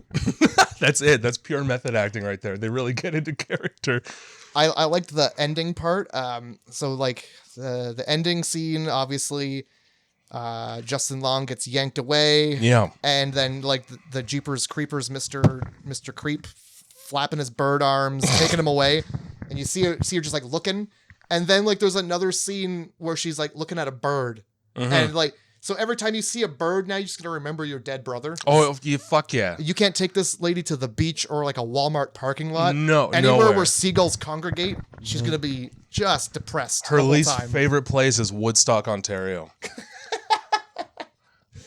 That's it. That's pure method acting right there. They really get into character. I liked the ending part. So like the ending scene, obviously, Justin Long gets yanked away. Yeah. And then like the Jeepers Creepers, Mr. Creep, flapping his bird arms, taking him away, and you see her just like looking, and then like there's another scene where she's like looking at a bird, and like. So every time you see a bird, now you're just gonna remember your dead brother. Oh, you fuck yeah. You can't take this lady to the beach or like a Walmart parking lot. No, anywhere nowhere. where seagulls congregate, she's gonna be just depressed. Her the whole least time. favorite place is Woodstock, Ontario.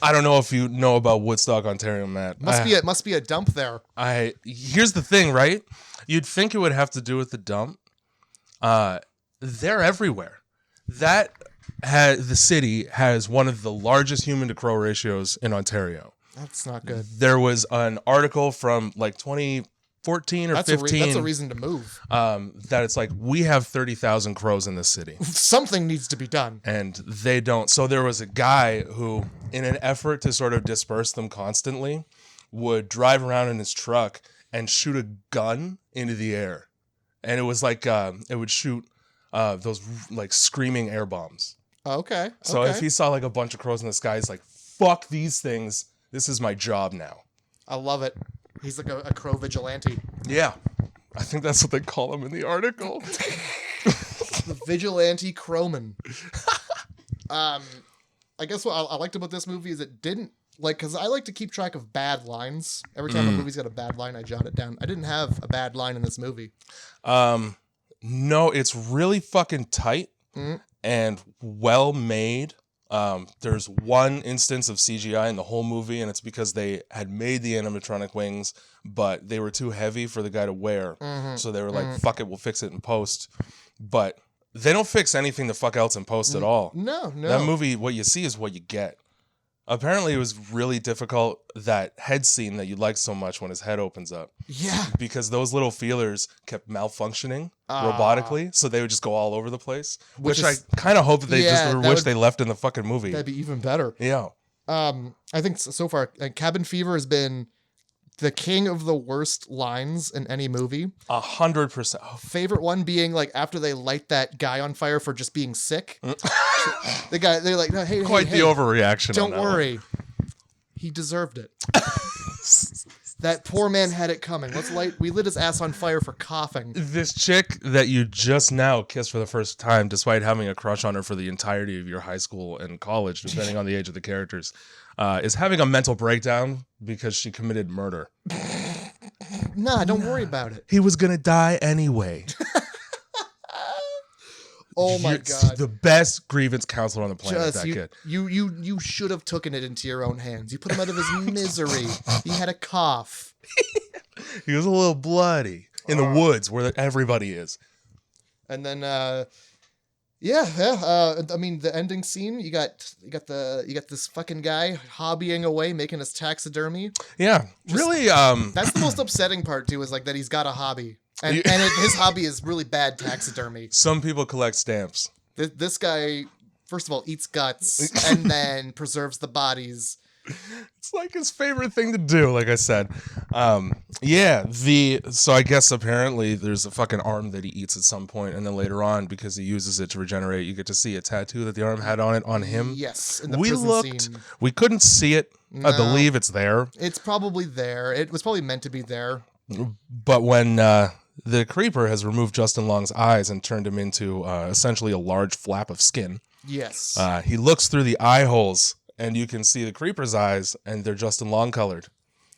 I don't know if you know about Woodstock, Ontario, Matt. Must be a dump there. Here's the thing, right? You'd think it would have to do with the dump. They're everywhere. The city has one of the largest human to crow ratios in Ontario. That's not good. There was an article from like 2014 or 15. That's a reason to move. That it's like, we have 30,000 crows in this city. Something needs to be done. And they don't. So there was a guy who, in an effort to sort of disperse them constantly, would drive around in his truck and shoot a gun into the air. And it was like, it would shoot those like screaming air bombs. Okay. So if he saw like a bunch of crows in the sky, he's like, fuck these things. This is my job now. I love it. He's like a crow vigilante. Yeah. I think that's what they call him in the article. The vigilante crowman. I guess what I liked about this movie is it didn't like, because I like to keep track of bad lines. Every time a movie's got a bad line, I jot it down. I didn't have a bad line in this movie. No, it's really fucking tight and well made. There's one instance of CGI in the whole movie, and it's because they had made the animatronic wings, but they were too heavy for the guy to wear. So they were like, fuck it, we'll fix it in post. But they don't fix anything the fuck else in post at all. No. That movie, what you see is what you get. Apparently, it was really difficult, that head scene that you like so much when his head opens up. Yeah. Because those little feelers kept malfunctioning robotically, so they would just go all over the place. Which I kind of hope that they they left in the fucking movie. That'd be even better. Yeah. I think so far, Cabin Fever has been the king of the worst lines in any movie. 100%. Favorite one being like after they light that guy on fire for just being sick. They're like, no, hey, Quite the overreaction. Don't worry. He deserved it. That poor man had it coming. We lit his ass on fire for coughing. This chick that you just now kissed for the first time, despite having a crush on her for the entirety of your high school and college, depending on the age of the characters, is having a mental breakdown because she committed murder. Nah, don't worry about it. He was gonna die anyway. Oh my God. The best grievance counselor on the planet, that kid. You should have taken it into your own hands. You put him out of his misery. He had a cough. He was a little bloody in the woods where everybody is. And then I mean, the ending scene, you got this fucking guy hobbying away, making his taxidermy. Yeah. Really that's the most upsetting part too, is like that he's got a hobby. And his hobby is really bad taxidermy. Some people collect stamps. This guy, first of all, eats guts and then preserves the bodies. It's like his favorite thing to do, like I said. So I guess apparently there's a fucking arm that he eats at some point, and then later on, because he uses it to regenerate, you get to see a tattoo that the arm had on him. Yes, in the prison scene. We couldn't see it. No, I believe it's there. It's probably there. It was probably meant to be there. But when the creeper has removed Justin Long's eyes and turned him into essentially a large flap of skin. Yes. He looks through the eye holes, and you can see the creeper's eyes, and they're Justin Long colored.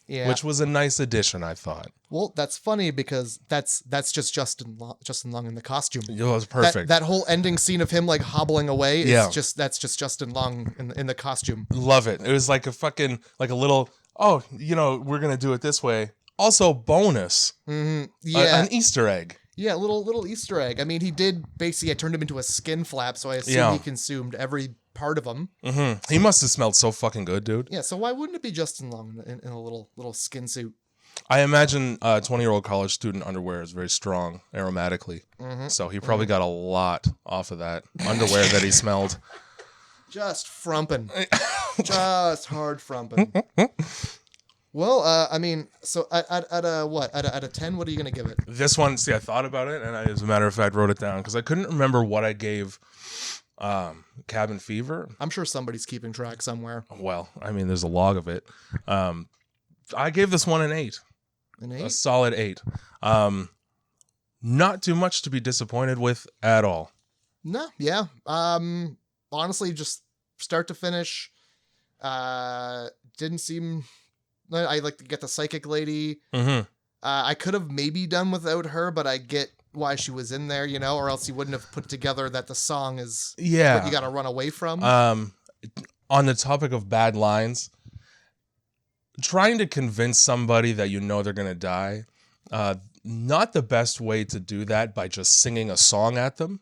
Yeah. Which was a nice addition, I thought. Well, that's funny because that's just Justin Long in the costume. It was perfect. That whole ending scene of him like hobbling away is that's just Justin Long in the costume. Love it. It was like a fucking like a little, we're gonna do it this way. Also, bonus. Mm-hmm. Yeah. An Easter egg. Yeah, little Easter egg. I mean, he did basically. I turned him into a skin flap, so I assume he consumed every part of him. Mm-hmm. He must have smelled so fucking good, dude. Yeah, so why wouldn't it be Justin Long in a little skin suit? I imagine 20-year-old college student underwear is very strong aromatically. So he probably got a lot off of that underwear that he smelled. Just frumping. Just hard frumping. Well, I mean, so at a 10, what are you going to give it? This one, see, I thought about it, and I, as a matter of fact, wrote it down because I couldn't remember what I gave Cabin Fever. I'm sure somebody's keeping track somewhere. Well, I mean, there's a log of it. I gave this one an 8. An 8? A solid 8. Not too much to be disappointed with at all. No, yeah. Honestly, just start to finish, didn't seem... I like to get the psychic lady. I could have maybe done without her, but I get why she was in there, you know, or else you wouldn't have put together that the song is what you got to run away from. On the topic of bad lines, trying to convince somebody that you know they're going to die, not the best way to do that by just singing a song at them.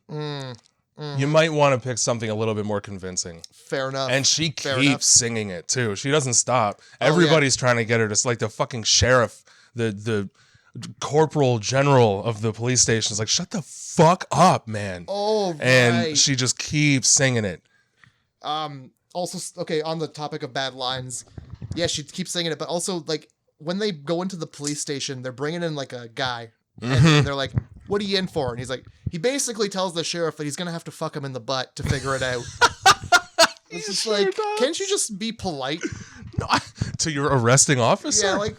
You might want to pick something a little bit more convincing. Fair enough. And she keeps singing it too. She doesn't stop. Everybody's trying to get her to, like, the fucking sheriff, the corporal general of the police station is like, shut the fuck up, man. Oh, right. And she just keeps singing it. Also, okay, on the topic of bad lines, yeah, she keeps singing it, but also, like, when they go into the police station, they're bringing in, like, a guy. And they're like, what are you in for? And he's like, he basically tells the sheriff that he's going to have to fuck him in the butt to figure it out. It's just like, can't you just be polite? No, to your arresting officer? Yeah, like,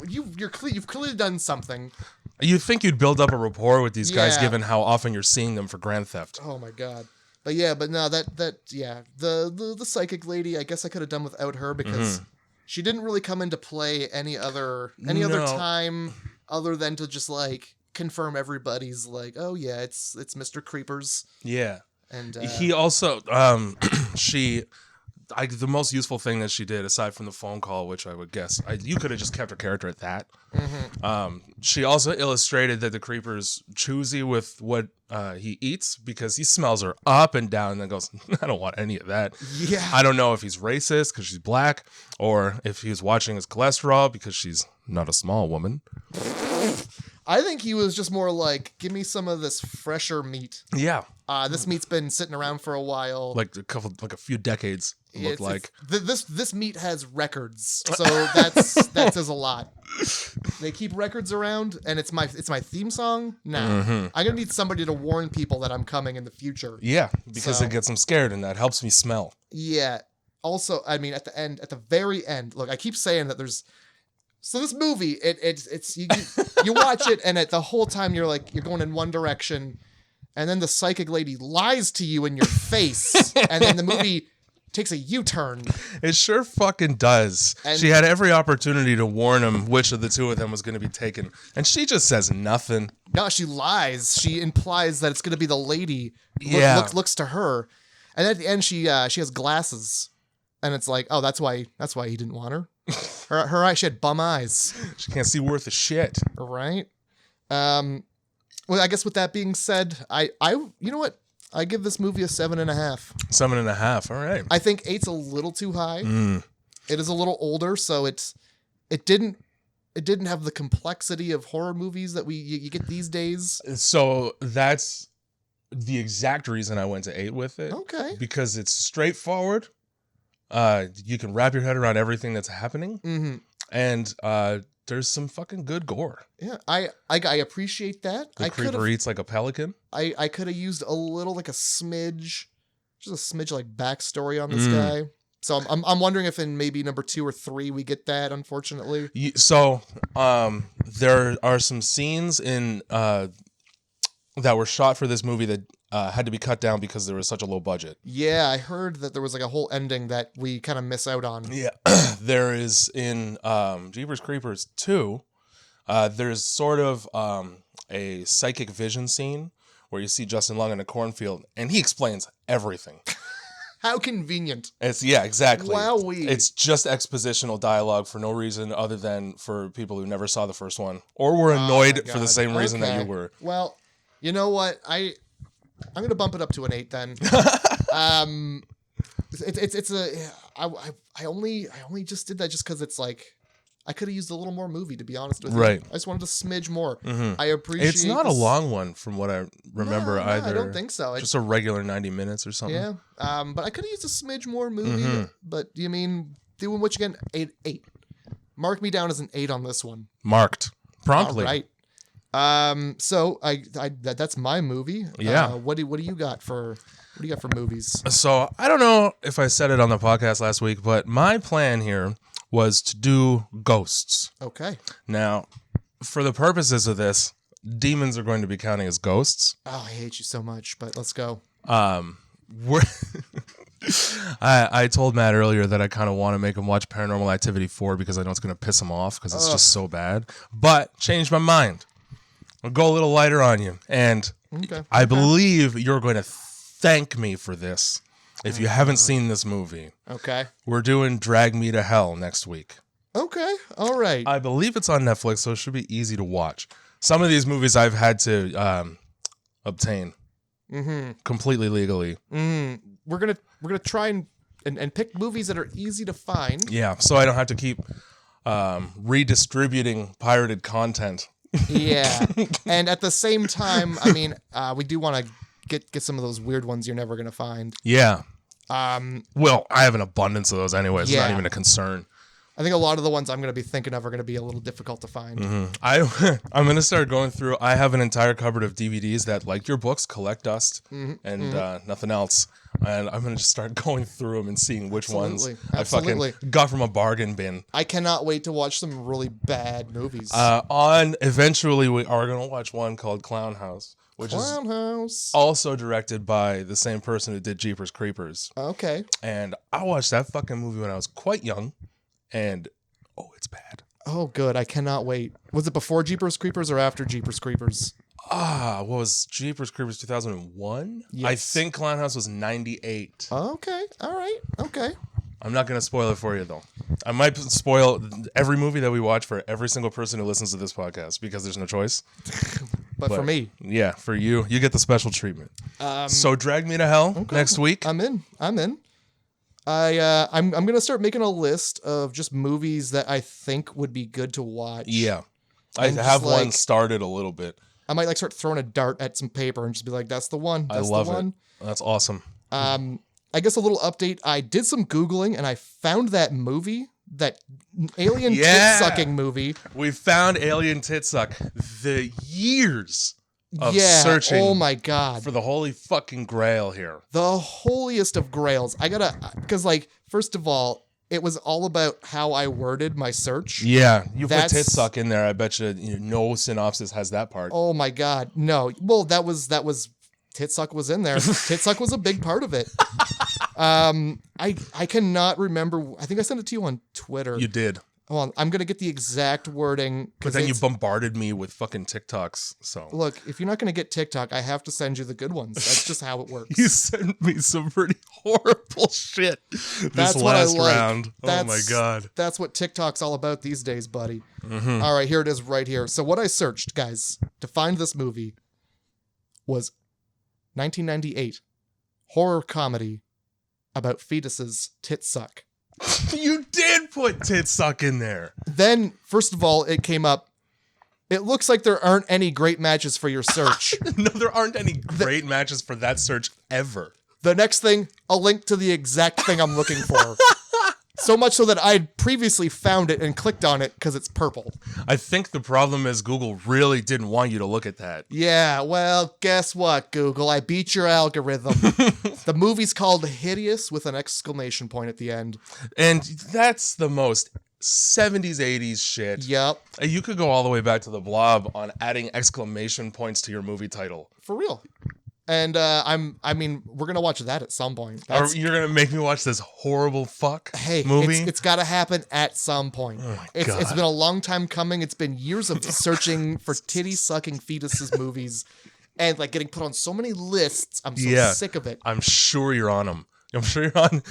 you've clearly done something. You think you'd build up a rapport with these guys given how often you're seeing them for grand theft. Oh my God. But yeah, but no, the psychic lady, I guess I could have done without her because she didn't really come into play any other time other than to just, like, confirm everybody's like, oh yeah, it's Mr. Creepers. Yeah. And he also the most useful thing that she did, aside from the phone call, which I would guess you could have just kept her character at that. She also illustrated that the Creeper's choosy with what he eats because he smells her up and down and then goes, I don't want any of that. Yeah. I don't know if he's racist because she's black or if he's watching his cholesterol because she's not a small woman. I think he was just more like, give me some of this fresher meat. Yeah. This meat's been sitting around for a while. Like a few decades. This meat has records, so that says a lot. They keep records around, and it's my theme song. Nah, I'm gonna need somebody to warn people that I'm coming in the future. Yeah, because it gets them scared, and that helps me smell. Yeah. Also, I mean, at the very end, look, I keep saying that there's. So this movie, it's you watch it, and the whole time you're going in one direction, and then the psychic lady lies to you in your face, and then the movie takes a U-turn. It sure fucking does. And she had every opportunity to warn him which of the two of them was going to be taken, and she just says nothing. No, she lies. She implies that it's going to be the lady. Looks to her, and at the end she has glasses, and it's like, oh, that's why he didn't want her. Her eyes, she had bum eyes. She can't see worth a shit. Right. Well, I guess with that being said, I you know what? I give this movie a 7.5. 7.5. All right. I think 8's a little too high. It is a little older, so it didn't have the complexity of horror movies that you get these days. So that's the exact reason I went to 8 with it. Okay. Because it's straightforward. You can wrap your head around everything that's happening, and there's some fucking good gore. Yeah, I appreciate that. The creeper eats like a pelican. I could have used a little, like a smidge, just a smidge like backstory on this guy. So I'm wondering if in maybe number 2 or 3 we get that. Unfortunately, so there are some scenes in that were shot for this movie that had to be cut down because there was such a low budget. Yeah, I heard that there was like a whole ending that we kind of miss out on. Yeah, there is in Jeepers Creepers 2, there's sort of a psychic vision scene where you see Justin Long in a cornfield and he explains everything. How convenient. Yeah, exactly. Wowee. It's just expositional dialogue for no reason other than for people who never saw the first one or were annoyed for the same reason that you were. Well, you know what? I'm going to bump it up to an 8 then. It's a I only just did that just because it's like I could have used a little more movie, to be honest with you. Right. I just wanted a smidge more. Mm-hmm. I appreciate. It's not a this. long one from what I remember No, either. I don't think so. Just a regular 90 minutes or something. Yeah. But I could have used a smidge more movie. Mm-hmm. But you mean doing what you can? 8. Mark me down as an 8 on this one. Marked promptly. All right. So that's my movie. Yeah. What do you got for movies? So I don't know if I said it on the podcast last week, but my plan here was to do ghosts. Okay. Now, for the purposes of this, demons are going to be counting as ghosts. Oh, I hate you so much, but let's go. We're I told Matt earlier that I kind of want to make him watch Paranormal Activity 4 because I know it's going to piss him off because it's just so bad. But changed my mind. I'll go a little lighter on you. And I believe you're going to thank me for this if you haven't seen this movie. Okay. We're doing Drag Me to Hell next week. Okay. All right. I believe it's on Netflix, so it should be easy to watch. Some of these movies I've had to obtain completely legally. We're gonna try and pick movies that are easy to find. Yeah, so I don't have to keep redistributing pirated content. Yeah, and at the same time, I mean, we do want to get some of those weird ones you're never gonna find. Yeah. Well, I have an abundance of those anyway. It's not Yeah. even a concern. I think a lot of the ones I'm going to be thinking of are going to be a little difficult to find. I'm going to start going through. I have an entire cupboard of DVDs that, like your books, collect dust and nothing else. And I'm going to just start going through them and seeing which ones I fucking got from a bargain bin. I cannot wait to watch some really bad movies. Eventually, we are going to watch one called Clown House, which is also directed by the same person who did Jeepers Creepers. Okay. And I watched that fucking movie when I was quite young. And, it's bad. Oh, good. I cannot wait. Was it before Jeepers Creepers or after Jeepers Creepers? What was Jeepers Creepers 2001? Yes. I think Clown House was 98. Okay. All right. Okay. I'm not going to spoil it for you, though. I might spoil every movie that we watch for every single person who listens to this podcast because there's no choice. But for me. Yeah, for you get the special treatment. So Drag Me to Hell next week. I'm in. I'm gonna start making a list of just movies that I think would be good to watch. Yeah, I have one started a little bit. I might start throwing a dart at some paper and just be like, "That's the one." That's I love the one. it. That's awesome. I guess a little update. I did some Googling and I found that movie, that alien tit sucking movie. We found Alien Tit Suck. The years of searching. Oh my god. For the holy fucking grail here. The holiest of grails. Because first of all, it was all about how I worded my search. Yeah, you put tit suck in there. I bet you, no synopsis has that part. Oh my god, no. Well, that was tit suck was in there. Tit suck was a big part of it. I cannot remember. I think I sent it to you on Twitter. You did. Hold on, I'm gonna get the exact wording. But then you bombarded me with fucking TikToks. So look, if you're not gonna get TikTok, I have to send you the good ones. That's just how it works. You sent me some pretty horrible shit this last round. Oh my god. That's what TikTok's all about these days, buddy. All right, here it is right here. So what I searched, guys, to find this movie was 1998 horror comedy about fetuses tit suck. You did put tit suck in there. Then, first of all, it came up. It looks like there aren't any great matches for your search. No, there aren't any great matches for that search ever. The next thing, a link to the exact thing I'm looking for. So much so that I'd previously found it and clicked on it because it's purple. I think the problem is Google really didn't want you to look at that. Yeah, well, guess what, Google? I beat your algorithm. The movie's called Hideous with an exclamation point at the end. And that's the most 70s, 80s shit. Yep. You could go all the way back to the Blob on adding exclamation points to your movie title. For real. And we're gonna watch that at some point. Or you're gonna make me watch this horrible movie? It's gotta happen at some point. Oh my God. It's been a long time coming. It's been years of searching for titty sucking fetuses movies, and getting put on so many lists. I'm so sick of it. I'm sure you're on them. I'm sure you're on.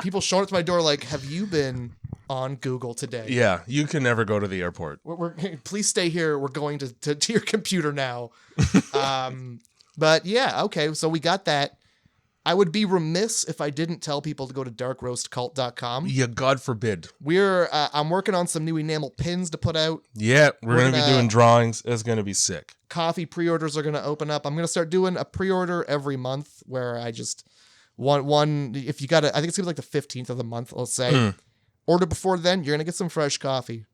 People showing up to my door like, "Have you been on Google today?" Yeah, you can never go to the airport. Please stay here. We're going to your computer now. But yeah, okay. So we got that. I would be remiss if I didn't tell people to go to darkroastcult.com. Yeah, God forbid. I'm working on some new enamel pins to put out. Yeah, we're going to be doing drawings. It's going to be sick. Coffee pre-orders are going to open up. I'm going to start doing a pre-order every month where I just want one. If you got it, I think it's going to be like the 15th of the month, let's say. Order before then, you're going to get some fresh coffee.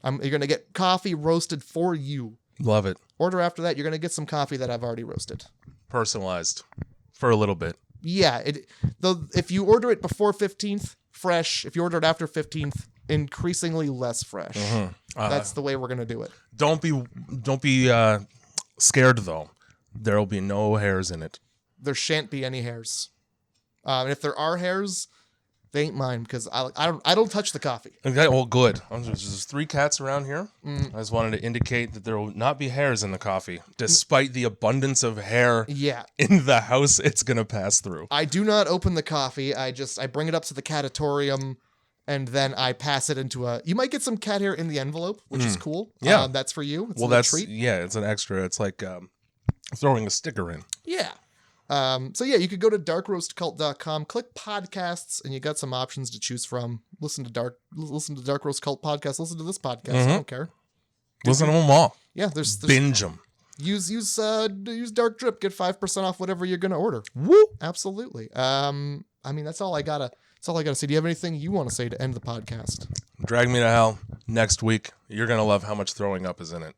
You're going to get coffee roasted for you. Love it. Order after that, you're going to get some coffee that I've already roasted. Personalized for a little bit. Yeah. If you order it before 15th, fresh. If you order it after 15th, increasingly less fresh. That's the way we're going to do it. Don't be scared, though. There will be no hairs in it. There shan't be any hairs. And if there are hairs, they ain't mine because I don't touch the coffee. Okay, well, good. There's 3 cats around here. I just wanted to indicate that there will not be hairs in the coffee, despite the abundance of hair in the house it's going to pass through. I do not open the coffee. I bring it up to the catatorium, and then I pass it into you might get some cat hair in the envelope, which is cool. Yeah. That's for you. It's a treat. Yeah, it's an extra. It's like throwing a sticker in. Yeah. So yeah, you could go to darkroastcult.com, click podcasts, and you got some options to choose from. Listen to Dark Roast Cult podcast. Listen to this podcast. I don't care. Listen to them all. Yeah, there's binge them. Use Dark Drip. Get 5% off whatever you're gonna order. Woo! Absolutely. I mean, that's all I gotta say. Do you have anything you want to say to end the podcast? Drag me to hell next week. You're gonna love how much throwing up is in it.